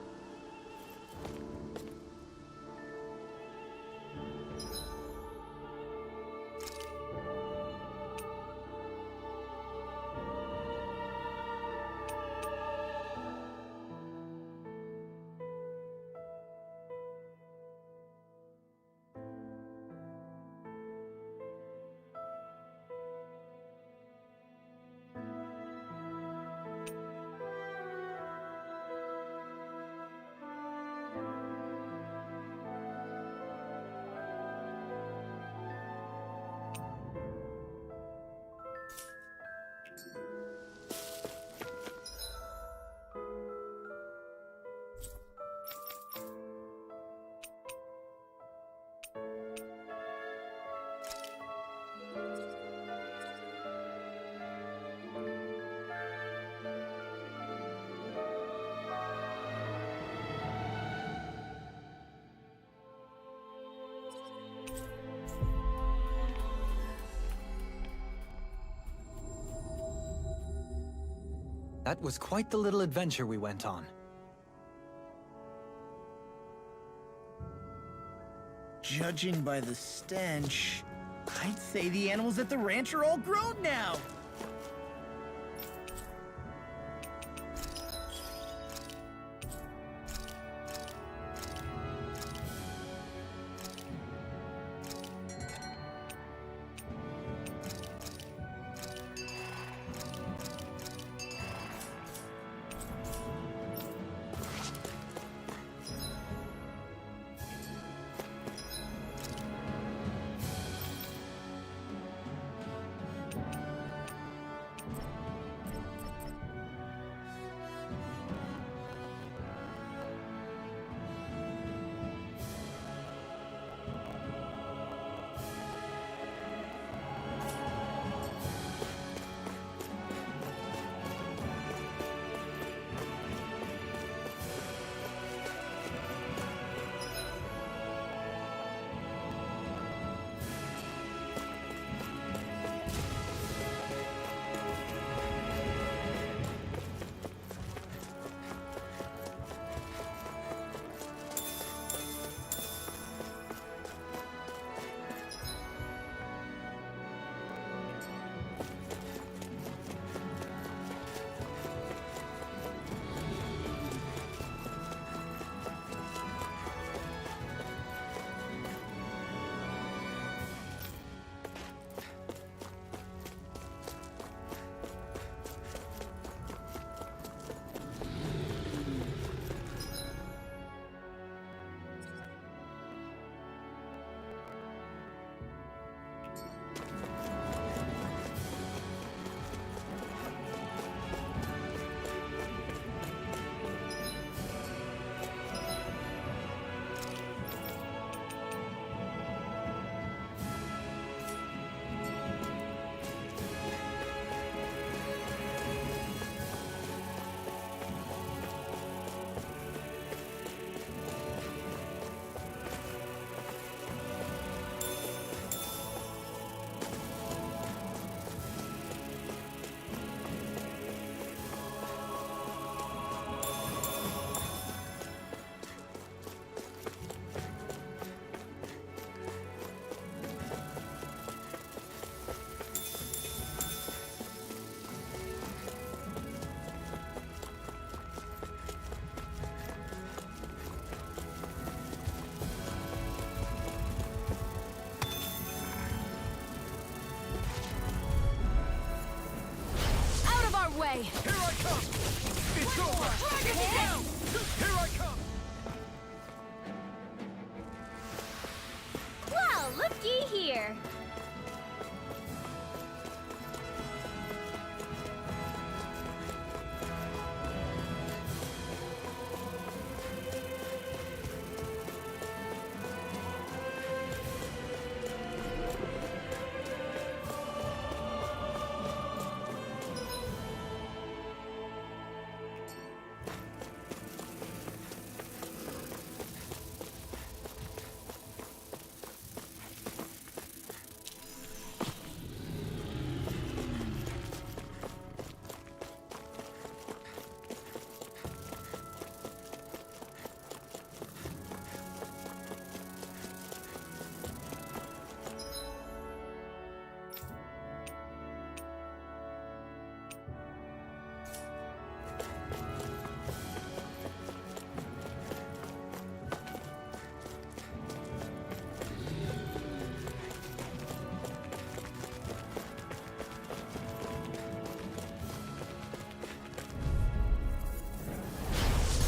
That was quite the little adventure we went on. Judging by the stench, I'd say the animals at the ranch are all grown now. Here I come! It's over! Dragon me down! Here I come! Well, looky here.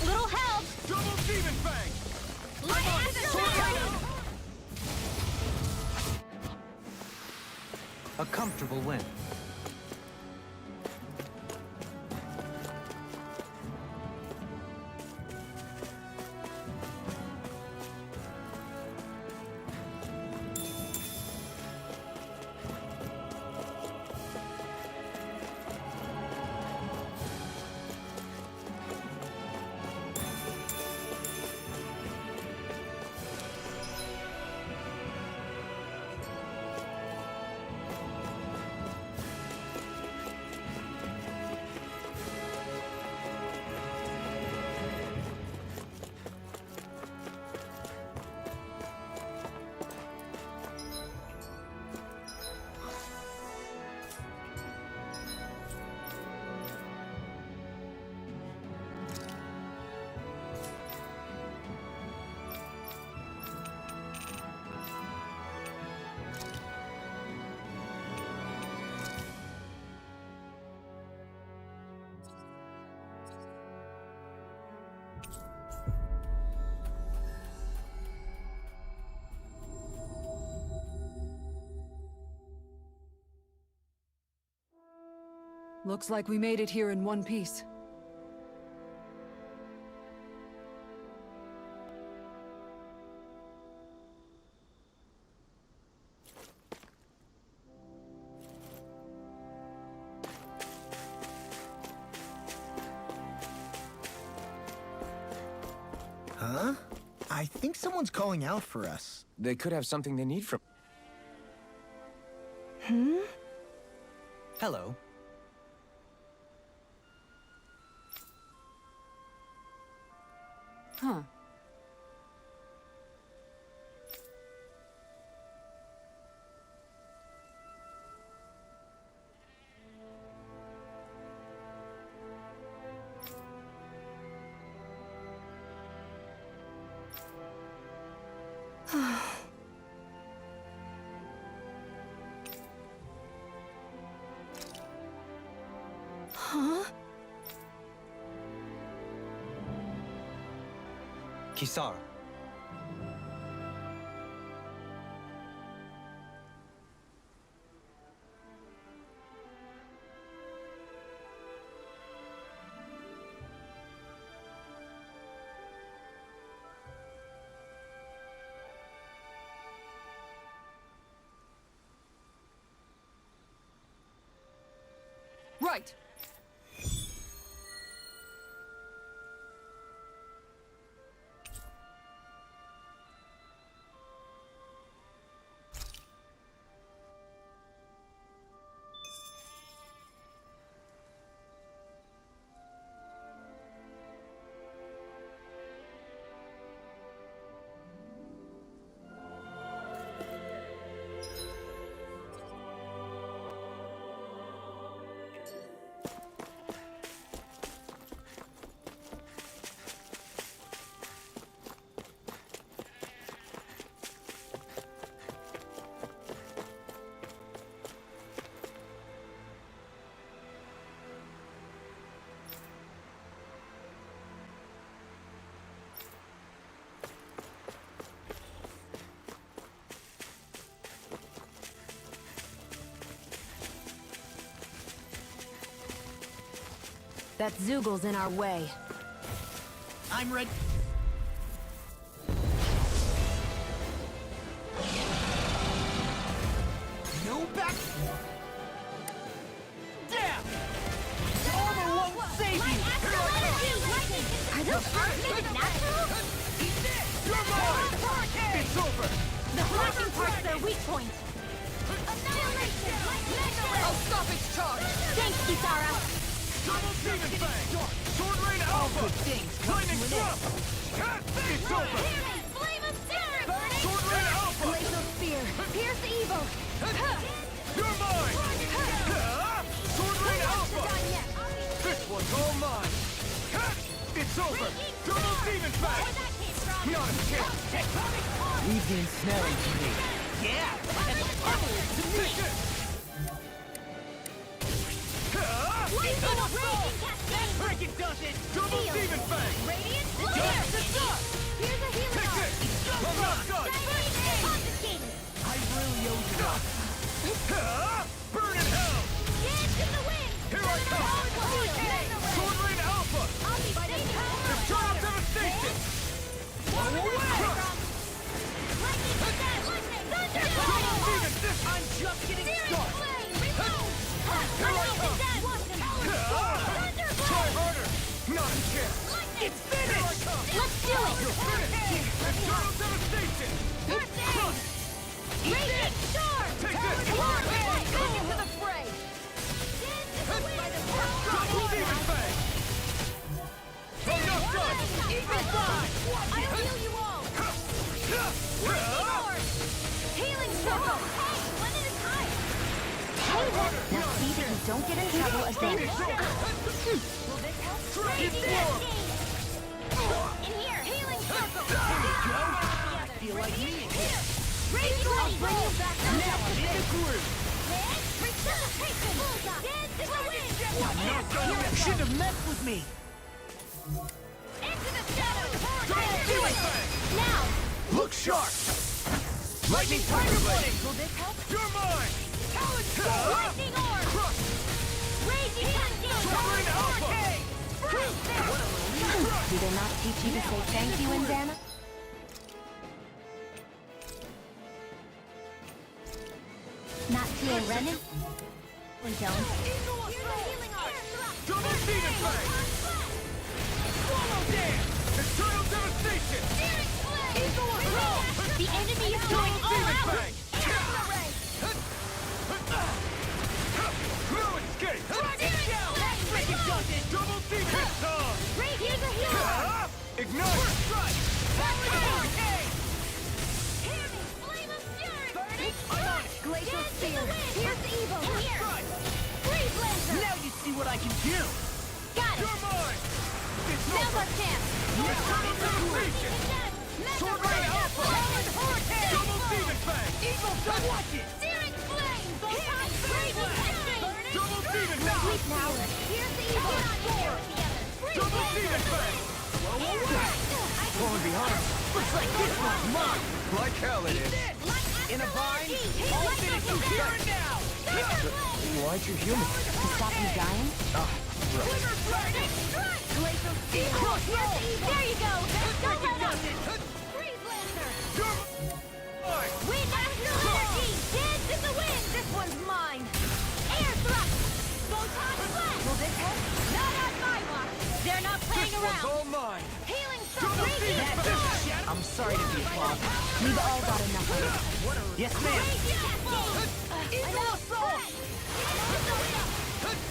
Little help! Double Demon Fang! A comfortable win. Looks like we made it here in one piece. Huh? I think someone's calling out for us. They could have something they need from... Hello. Huh. Huh? Kisar. Right! That Zoogel's in our way. I'm ready. No back. Damn! Armor won't save you. Are those parts made natural? You're mine. It's over. The flashing part's their weak point. I'll stop its charge! Thanks, Kisara. Double demon fang! Sword rain alpha! Lightning thrust! It's over! Sword rain alpha! Glacial spear. Pierce evil. You're mine! Sword rain alpha! This one's all mine! It's over! Double demon fang! Not a chance! Leave the ensnaring to me. Yeah, and the pummel is to me. Take this! Freaking does it. Double demon fang! Radiant Here's Here's a healing Take arm. this! I'm not done! Confiscated. I really owe you one. Burn in hell! Dance in the wind. Here I come! Sword rain alpha! I'll be fighting Eternal devastation! Double demon this! I'm just getting started. Try harder! Not a chance! It's finished. Let's do it. You're finished! Eternal devastation! Radiant storm. Take this! Back into the fray. Double demon fang! I'm not done! Eagle fly. I'll heal you all. Lightning orb. Healing circle. Hey, one at a time. Now see that you don't get in trouble again. In here, healing circle. I feel like me. I'll bring you back down. Now I'm in the groove. Resuscitation. Dance in the wind. You shouldn't have messed with me. Into the shadows. Double demon fang! Now. Look sharp! Lightning tiger blade! Will this help? You're mine! Lightning orb. Crush! Raging cascade. Covering alpha! Do they not teach you to say thank you, Indana? Not to a Renan? We don't. Double demon fang! Swallow dance! Eternal devastation! The enemy is going all Demon out! fang! No escape! Double demon song! Here's a healer! Ignite! Glacial spear! Pierce evil! Freeze lancer! Now you see what I can do. Got it! You're mine! It's Now's over! our chance! Eternal devastation! Sword rain alpha! Double demon fang! Eagle, don't watch it. Searing flame! Raging cascade! Double demon fang! Sleep now! Pierce evil! Double demon fang! Falling behind. Looks like this one's mine. Like hell it is! In a bind. I'll finish you here and now. Why'd you heal me? To stop you dying? Glacial spear! There you go! Don't let up! Freeze lancer! Mine! Wind astral energy! Dance in the wind! This one's mine! Air thrust! Photon blast! Will this help? Not on my watch! They're not playing This one's around! all mine! Healing Double from radiant demon storm! I'm sorry to be a clog. We've all got enough of it. Yes, ma'am. Radiant cascade! Eagle assault.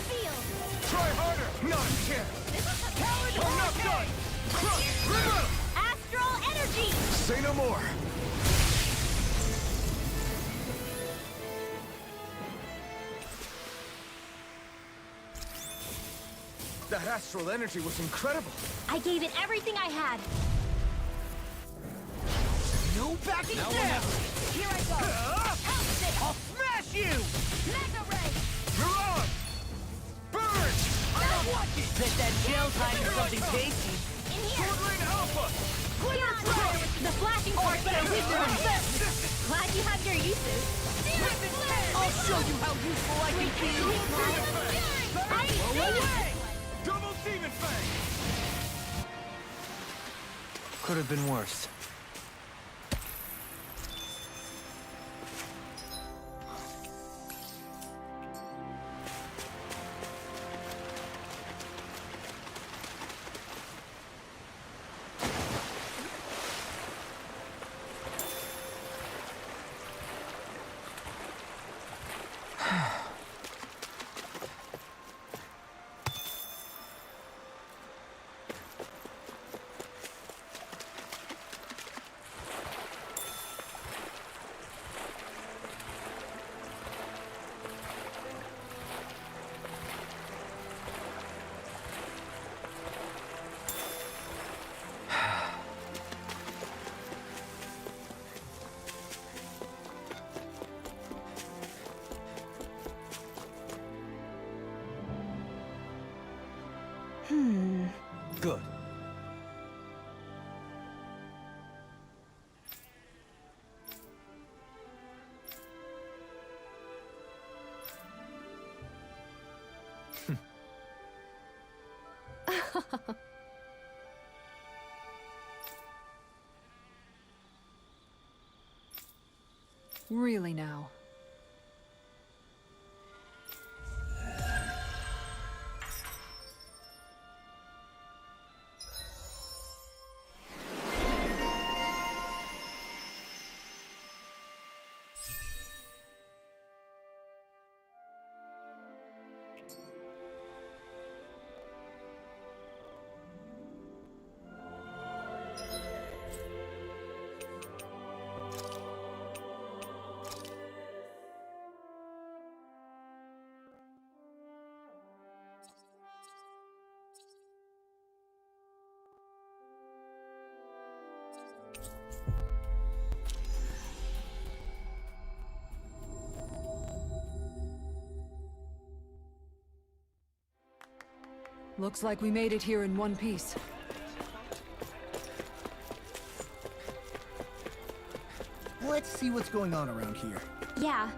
Field! Try harder! Not a chance! I'm not done! Crush! Remove! Astral energy! Say no more. That astral energy was incredible. I gave it everything I had. No backing down. Here I go. I'll smash you. Mega ray! You're on! Burn! I'll watch it. Bet that gel time is something tasty. In here! Sword rain alpha! Clear throat! The flashing parts that are weak ones! Glad you have your uses. I'll show you how useful I can be. I see it! Double Demon Fang! Could have been worse. Good. Really now. Looks like we made it here in one piece. Let's see what's going on around here. Yeah.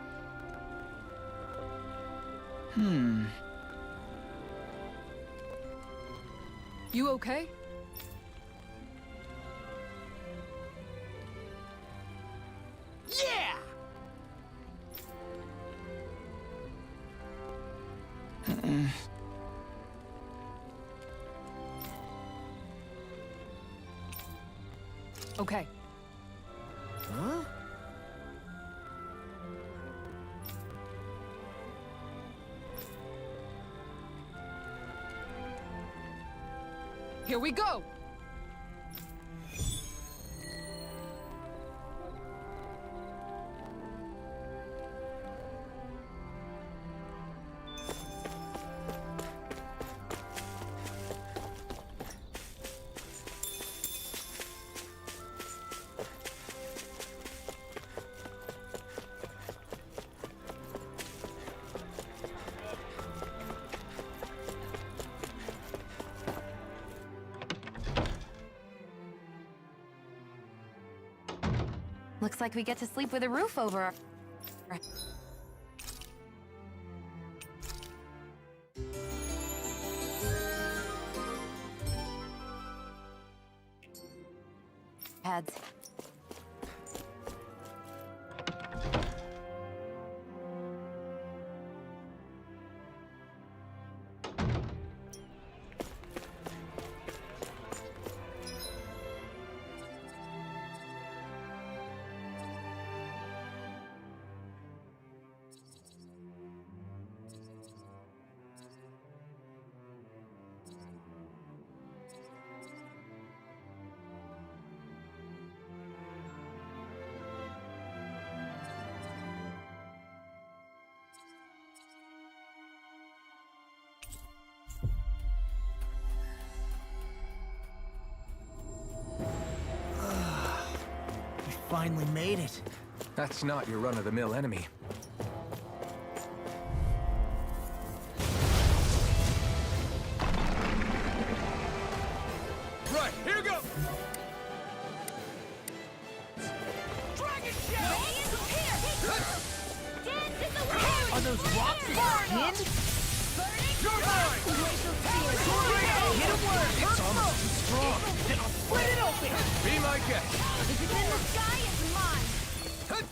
You okay? Yeah! Okay. Huh? Here we go! Looks like we get to sleep with a roof over our... heads. We finally made it. That's not your run-of-the-mill enemy. Right, here goes! Dragon Shell! Here! Dance in the wind! Are those rocks in your skin? Burning You're mine! Hit a word! It's almost too strong! Then I'll split it open! Be my guest! If it's in the sky, it's mine.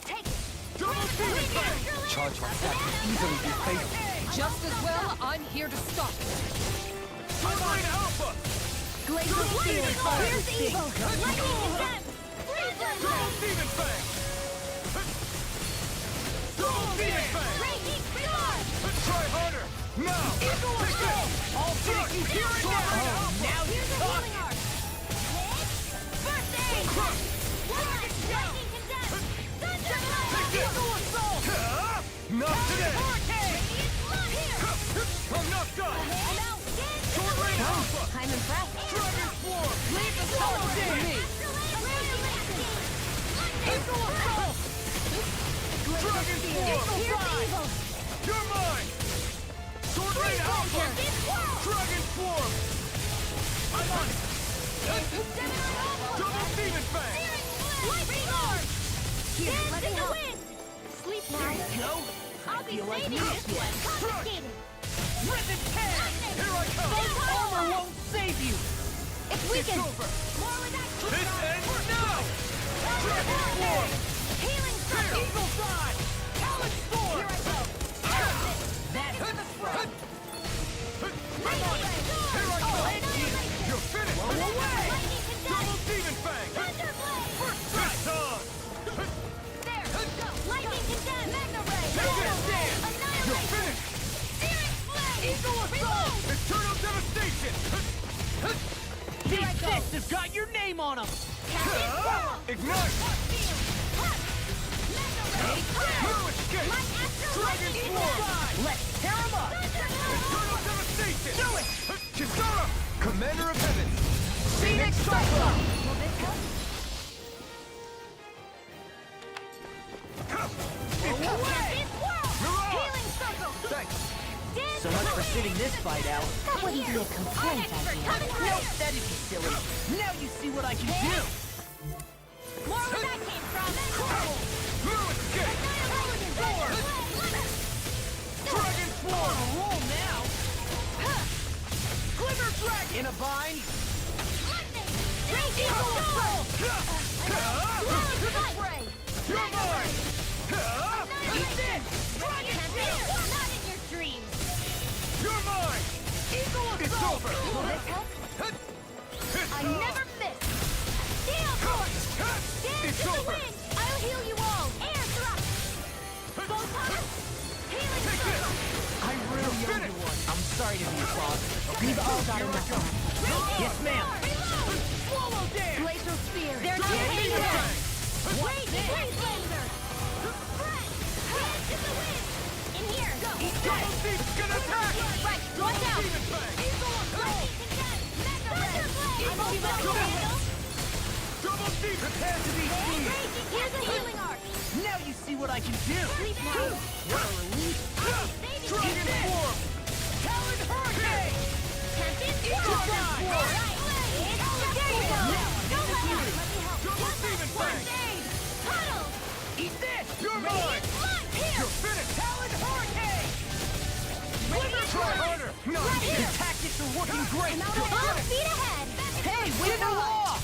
Take it. Double demon fang! Charge like that could easily be fatal. Just as well, I'm here to stop it. Sword Rain Alpha! Glacial Spear. Here's evil. Lightning condemn. Double demon fang! Double demon fang! Raging Storm. Try harder! Now! Take this! I'll take you here and now! Now Here's you're a healing talking! art. First aid. Lightning condemn. Thunderblast. Take this! Not today! I'm not done! Sword Rain Alpha! I'm impressed. Dragon Swarm! Leave the solo to me. Eagle Assault! Dragon Swarm! Here's evil. You're mine! Sword Rain Alpha! Dragon Swarm! I'm on it! Double Demon Fang! Lightning Orb. Dance in the wind. Sleep now. There you go! I'll be feel like saving me this one. Confiscated. Rip and tear! Here I come! Armor won't save you! It's It's weakened. over! More with that. This ends now! Dragon Swarm! Healing circle. Eagle Side! Talon Storm! Here I go. That's the front! Lightning Here I Storm. come! You're finished! Blow away! Lightning condemn. Double Demon Fang! Thunderblade. This on! There. Go. Lightning condemn. Magna Ray. Take it! Annihilation. You're finished! Searing flame. Eagle Assault! Eternal Devastation! These fists have got your name on them! Ignite! No escape! Dragon Swarm! Let's tear them up! Eternal Devastation! Do it! Kisara! Commander of Heaven! Phoenix Cyclone! Will this help? Blow away! Mirage! Healing circle. Thanks! Dance So much to for the sitting wind. this fight out. That wouldn't be a complaint, I feel. No, that'd be silly. Now you see what I can do! More where that came from. No escape! Dragon Swarm! Roll now! Glimmer Dragon! In a bind! You're mine! Eat this! Dragon Spear! Not in your dreams. You're mine! Eagle It's Assault! over! Will this help? It's I never miss. Steel Force! Dance It's in the over! wind! I'll heal you all! Air thrust! Photon! Healing Take this! circle! I really owe you one. I'm sorry to be a father. We've all got enough time. Yes, ma'am. Reload! Swallow dance! Glacial Spear! They're Double Demon Fang! Wait, Blaze Laser! Spread! Dance in the wind! In here! Go! Double Demon's gonna attack! Right, watch out! Demon Fang! Lightning condemn! Mega Ray! I'm all about to handle! Double Demon! Prepare to be seen! Here's a healing art! Now you see what I can do! Sleep now! What a relief! Dragon Swarm! Talon Hurricane! Dragon Swarm! There you go! Go ahead! Let me help! Double Demon Fang! Tunnel! Eat this! You're mine! Here! You're finished! Talon Hurricane! Try harder! No! Your tactics are working great! Full speed ahead! Hey, win or loss!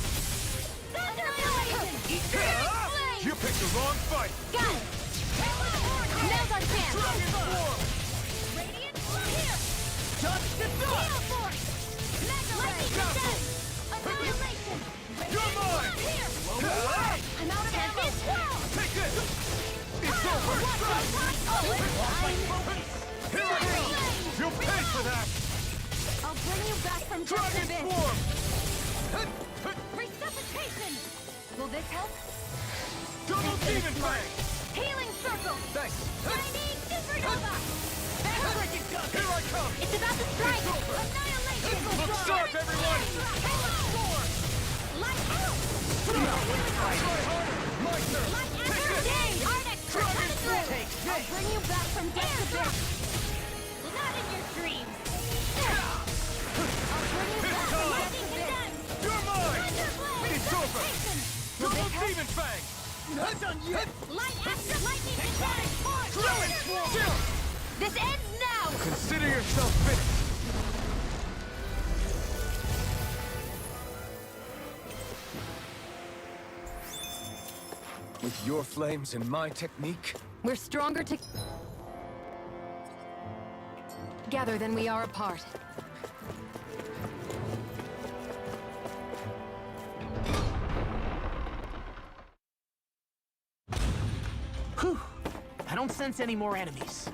Thunderblade! You picked the wrong fight! Got it! Now's our chance! Dragon Swarm! Radiant here! Touch the dust! Steel Force! Mega Lightning Condemn! Annihilation! You're mine! Here! Away! I'm out of ammo! Swirl! Take this! It's over! Here I go! You'll pay for that! I'll bring you back from death Dragon abyss! Swarm! Resuscitation! Will this help? Double Demon Fang! Healing circle! Thanks! Shining Supernova! Here I come! It's about to strike! It's over. Annihilation! Look sharp, everyone! Light out! Try harder! My turn! Light Take after this! day! Ardex Dragon Swarm! I'll bring you back from death to death! Not in your dreams! I'll bring you back from nothing condemned! You're mine! Thunderblade! It's over! Double Demon Fang! Not done yet! Light after lightning condemned! Dragon Swarm! This ends now! Consider yourself finished! With your flames and my technique, We're stronger together than we are apart. Whew. I don't sense any more enemies.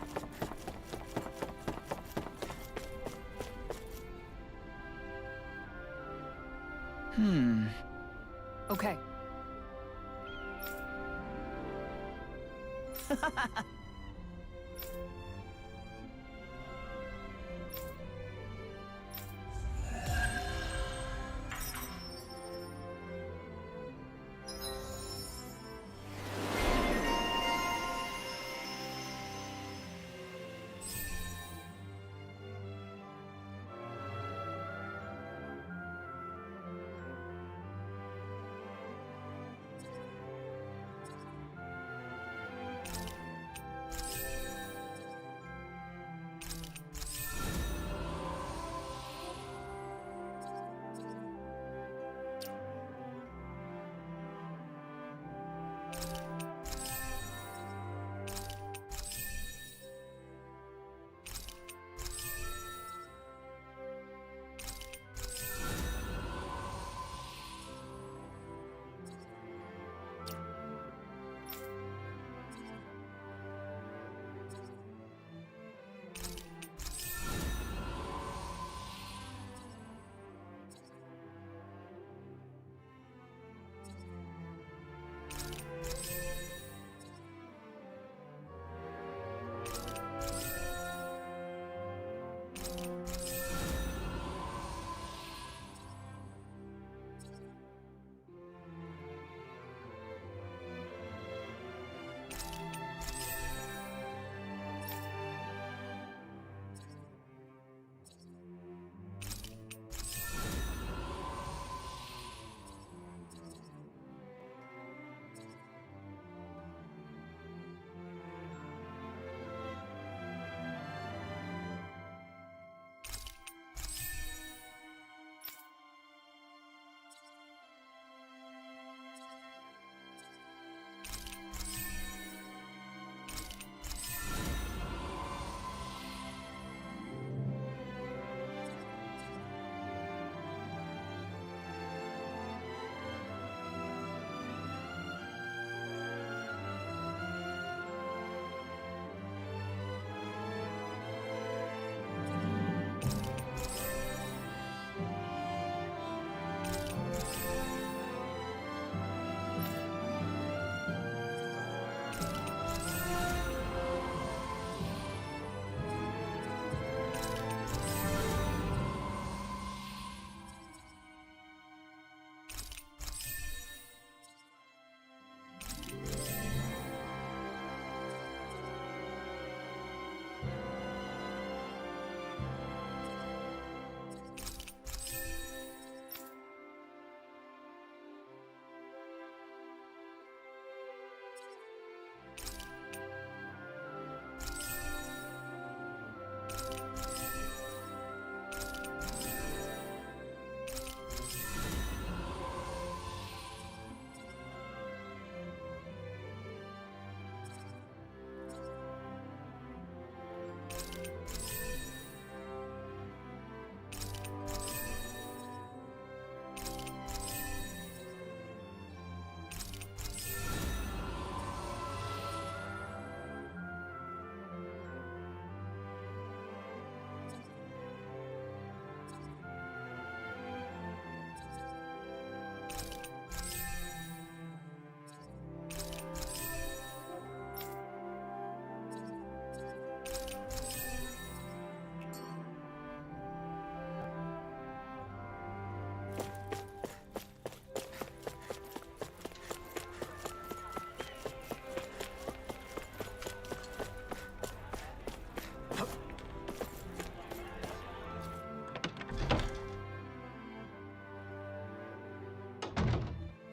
Okay.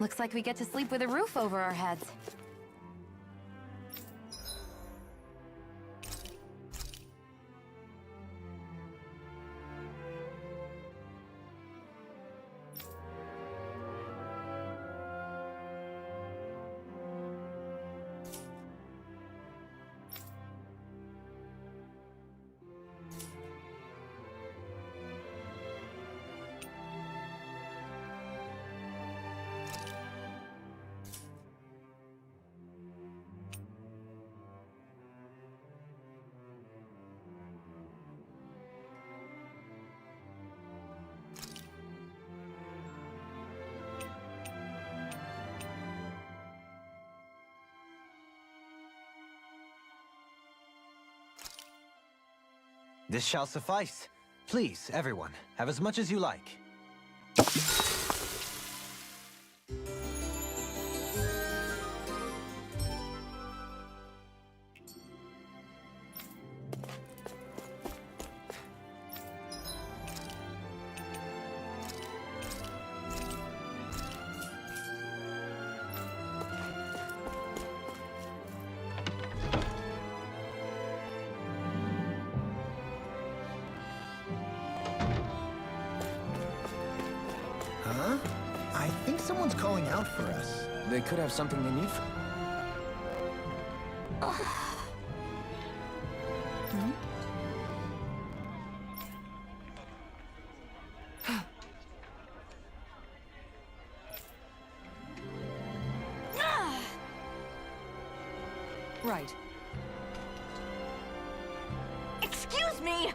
Looks like we get to sleep with a roof over our heads. This shall suffice. Please, everyone, have as much as you like. Huh? I think someone's calling out for us. They could have something they need from... Right. Excuse me!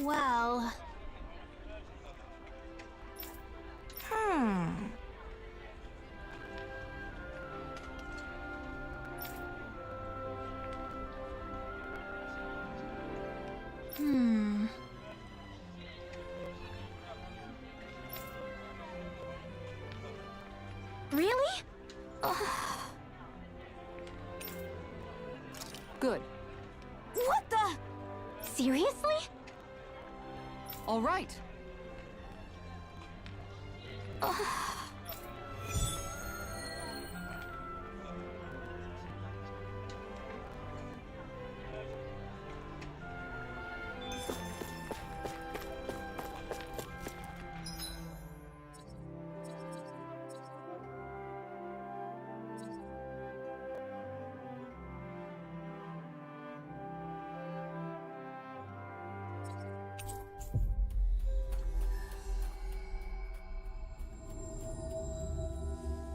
Well... Really? Good. What the? Seriously? All right.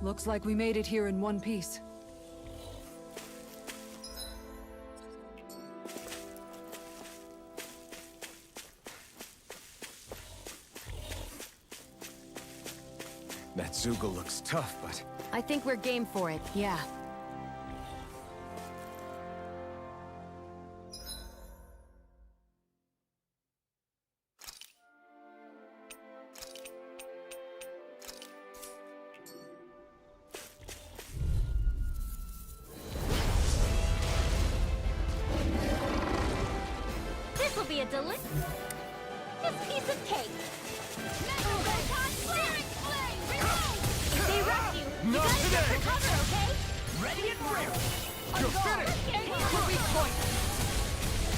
Looks like we made it here in one piece. That Zoogle looks tough, but... I think we're game for it, yeah. This will be a delicious piece of cake. If they rush you, you Not gotta today. get for cover, okay? Ready and real! I'm You're finished! Your weak point.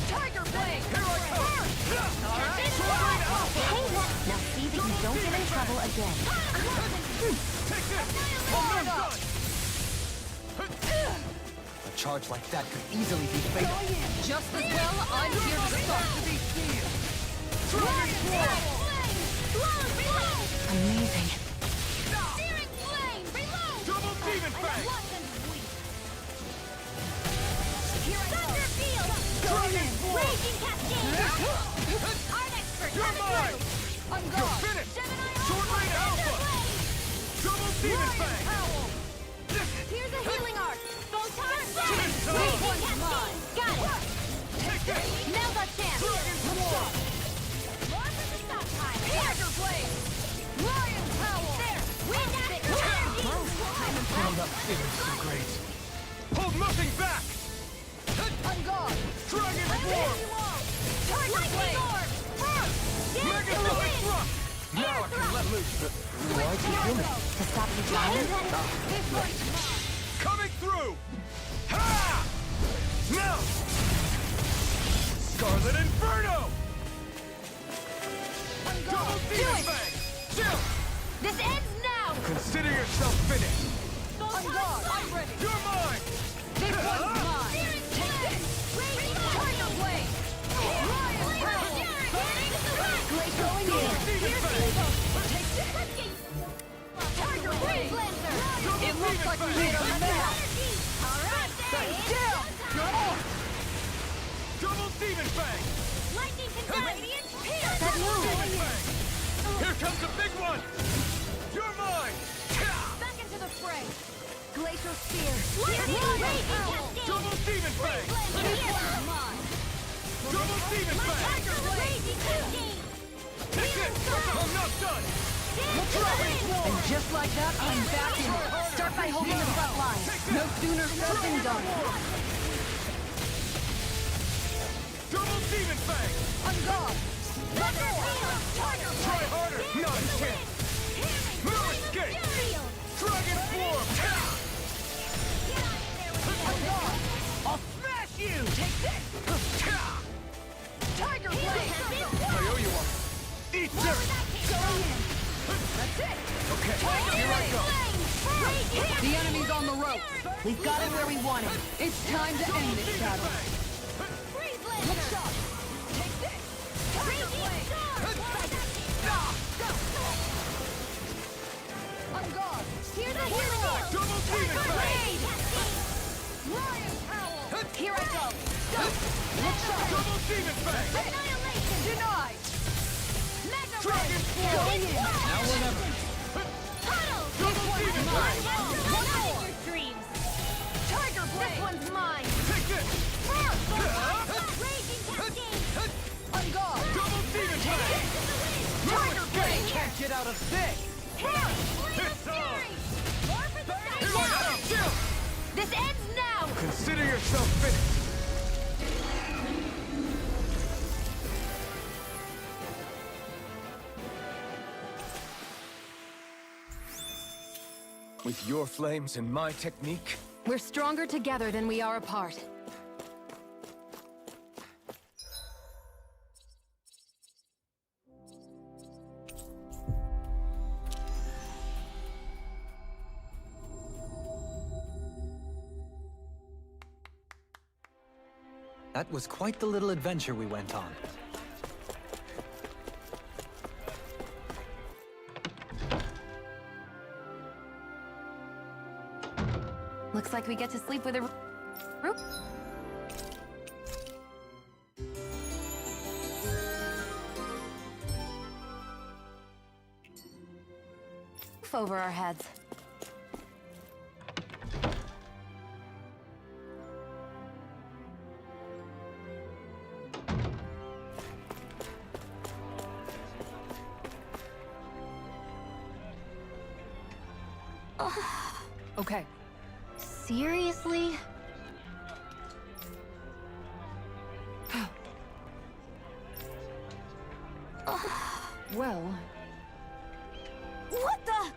Tiger Blade! Here I come! Sword Alpha! Hey, now see that you don't get in trouble again. Take this! Momentum! A charge like that could easily be fatal. Just as well, I'm here to stop. Dragon Claw! Amazing. Double Demon Fang! Dragon Claw! Raging Cascade! Art expert, You're coming mine! through! On You're guard! finished! Gemini Sword Rain Alpha! Double Demon Fang! Here's a healing arc! Photon Blast! This time! Raging Cascade! Got it! Take this! Now got chance! Dragon Claw! More for the stockpile! Tiger Blade! Lion Howl! There! Wind after energy! I'm not feeling so great. Hold nothing back! On guard! Dragon Warp! Tiger Blade! Mega Throwing Thrust! Now I can let loose! Why'd you do it? To stop you drowning? Coming through! Ha! Now! Scarlet Inferno! Double Demon Fang! Chill! This ends now! Consider yourself finished. On guard! I'm ready! You're mine! This one's mine! Take this! Tiger Blade! Lion Howl! Going in. Demon Fang! Take this! Tiger Blade! It Double looks Demon like we Fang! made a mess! Alright, Down! Double Demon Fang! lightning can radiant pierce! That move. Demon Fang! Here comes a big one! You're mine! Back into the fray! Glacial Spear! Raging Cascade! Double Demon Fang! This one's mine! Double demon fang! That's it! I'm not done! And just like that, I'm back in it. Start by holding the front line. No sooner said than done. Double demon fang! On guard. Try harder! Not a chance! No escape! Dragon form! I'll smash you! Take this! Tiger Blade. I owe you one! Eat dirt! Going in. That's it. Okay, here I go! The enemy's on the ropes. We've got it where we want it. It's time to end this battle. Look sharp. Take this. Tiger Blade. On guard. Here's a healing! Double demon fang! Lion Howl. Here I go! Look sharp. Double demon fang! Annihilation! Denied. Mega Dragon form! Going in. Now or never! Huddle! Double demon fang! One more! Your dreams! Tiger This Blade. one's mine! Take this! Raging cascade! On guard. Double demon fang! Tiger Blade. Can't get out of this! It's on! More for the Here I come! Chill! This ends now! Consider yourself finished. With your flames and my technique, We're stronger together than we are apart. That was quite the little adventure we went on. Looks like we get to sleep with a roof over our heads. Okay. Seriously? Well, What the?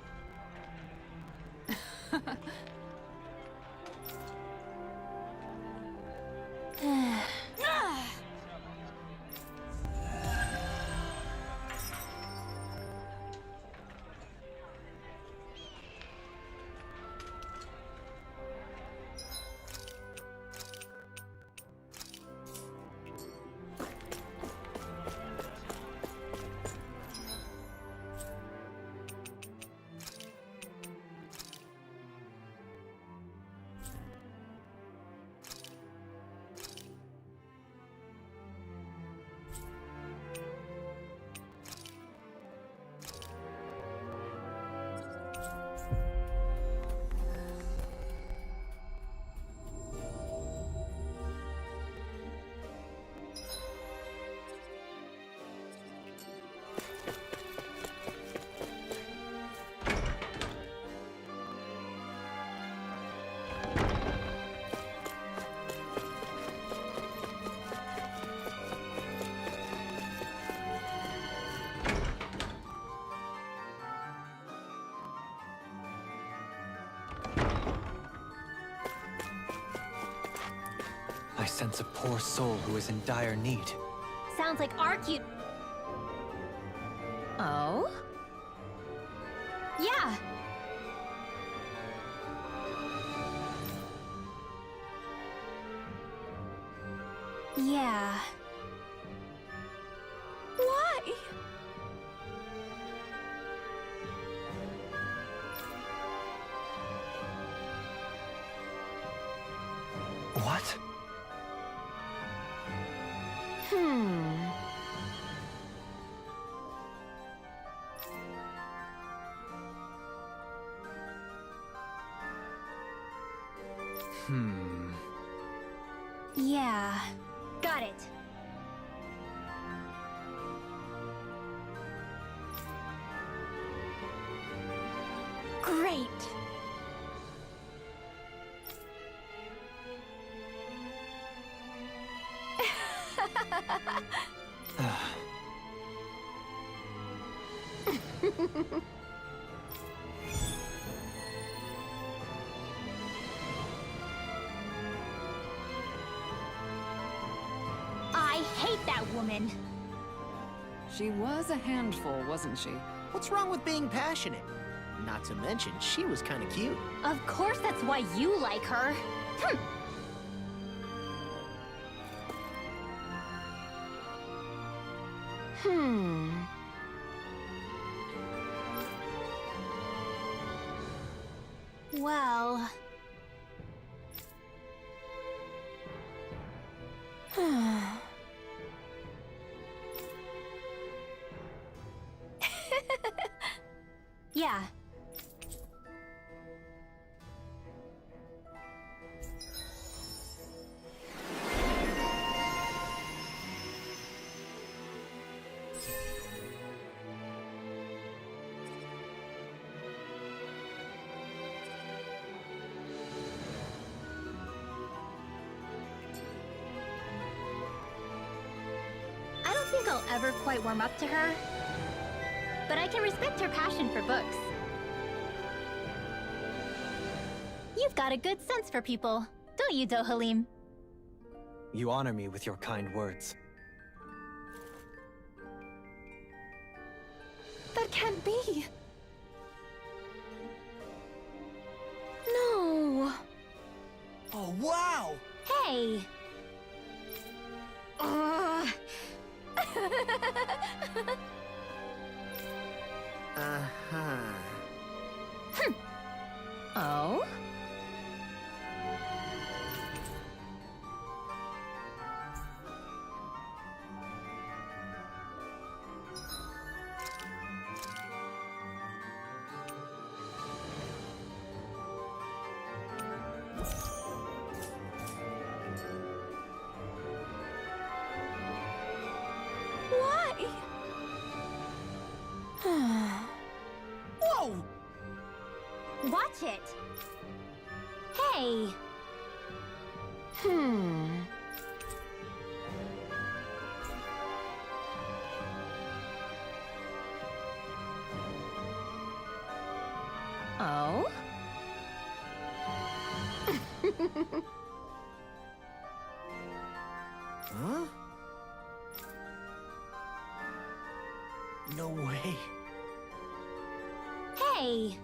I sense a poor soul who is in dire need. Sounds like our cute. Oh? Yeah. Yeah. Why? What? Yeah. Got it. I hate that woman. She was a handful, wasn't she? What's wrong with being passionate? Not to mention, she was kind of cute. Of course that's why you like her. Hm. Well... yeah. I don't think I'll ever quite warm up to her, but I can respect her passion for books. You've got a good sense for people, don't you, Dohalim? You honor me with your kind words. That can't be! No! Oh, wow! Hey! Ugh. Uh-huh. Oh? Why? Whoa! Watch it! Hey! Oh? Huh? No way. Hey!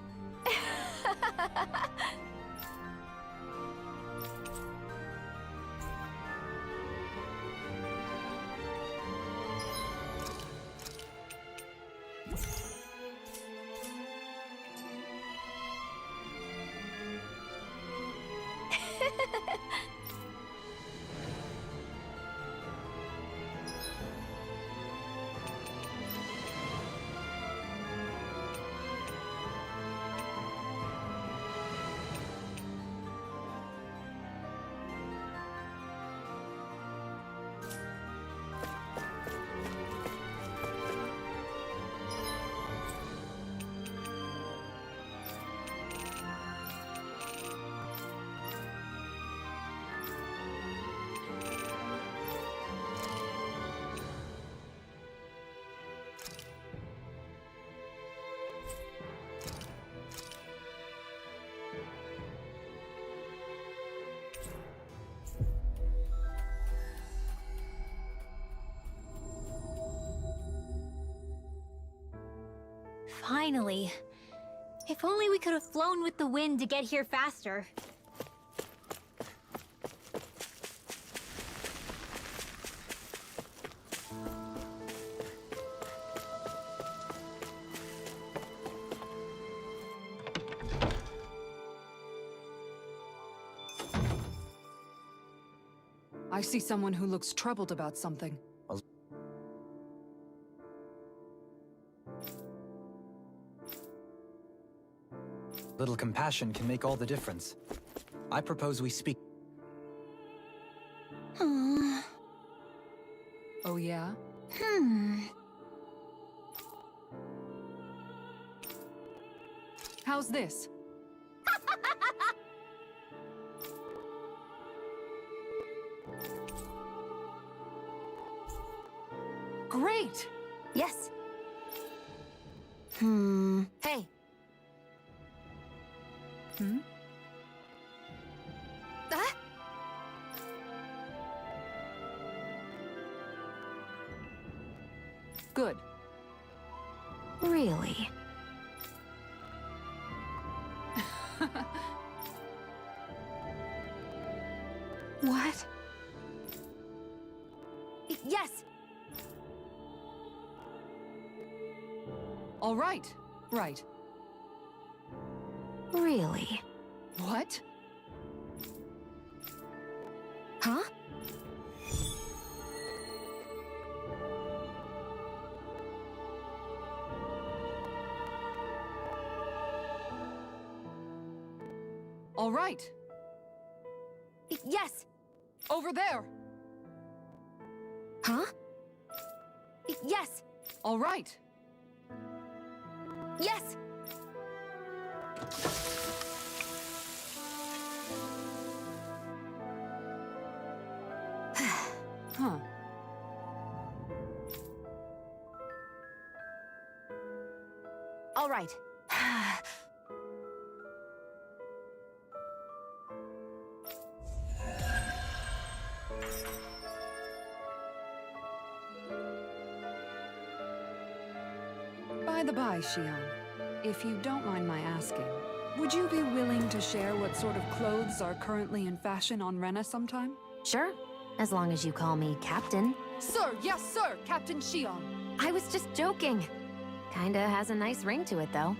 Finally. If only we could have flown with the wind to get here faster. I see someone who looks troubled about something. Little compassion can make all the difference. I propose we speak. Oh yeah? How's this? great! Yes. Hey. Ah? Good. Really? What? Yes! All right. Right. Really? What? Huh? All right. Yes! Over there. Huh? Yes! All right. Yes! Huh. All right. By the by, Shion, if you don't mind my asking, would you be willing to share what sort of clothes are currently in fashion on Rena sometime? Sure, as long as you call me Captain. Sir, yes, sir, Captain Shion. I was just joking. Kinda has a nice ring to it, though.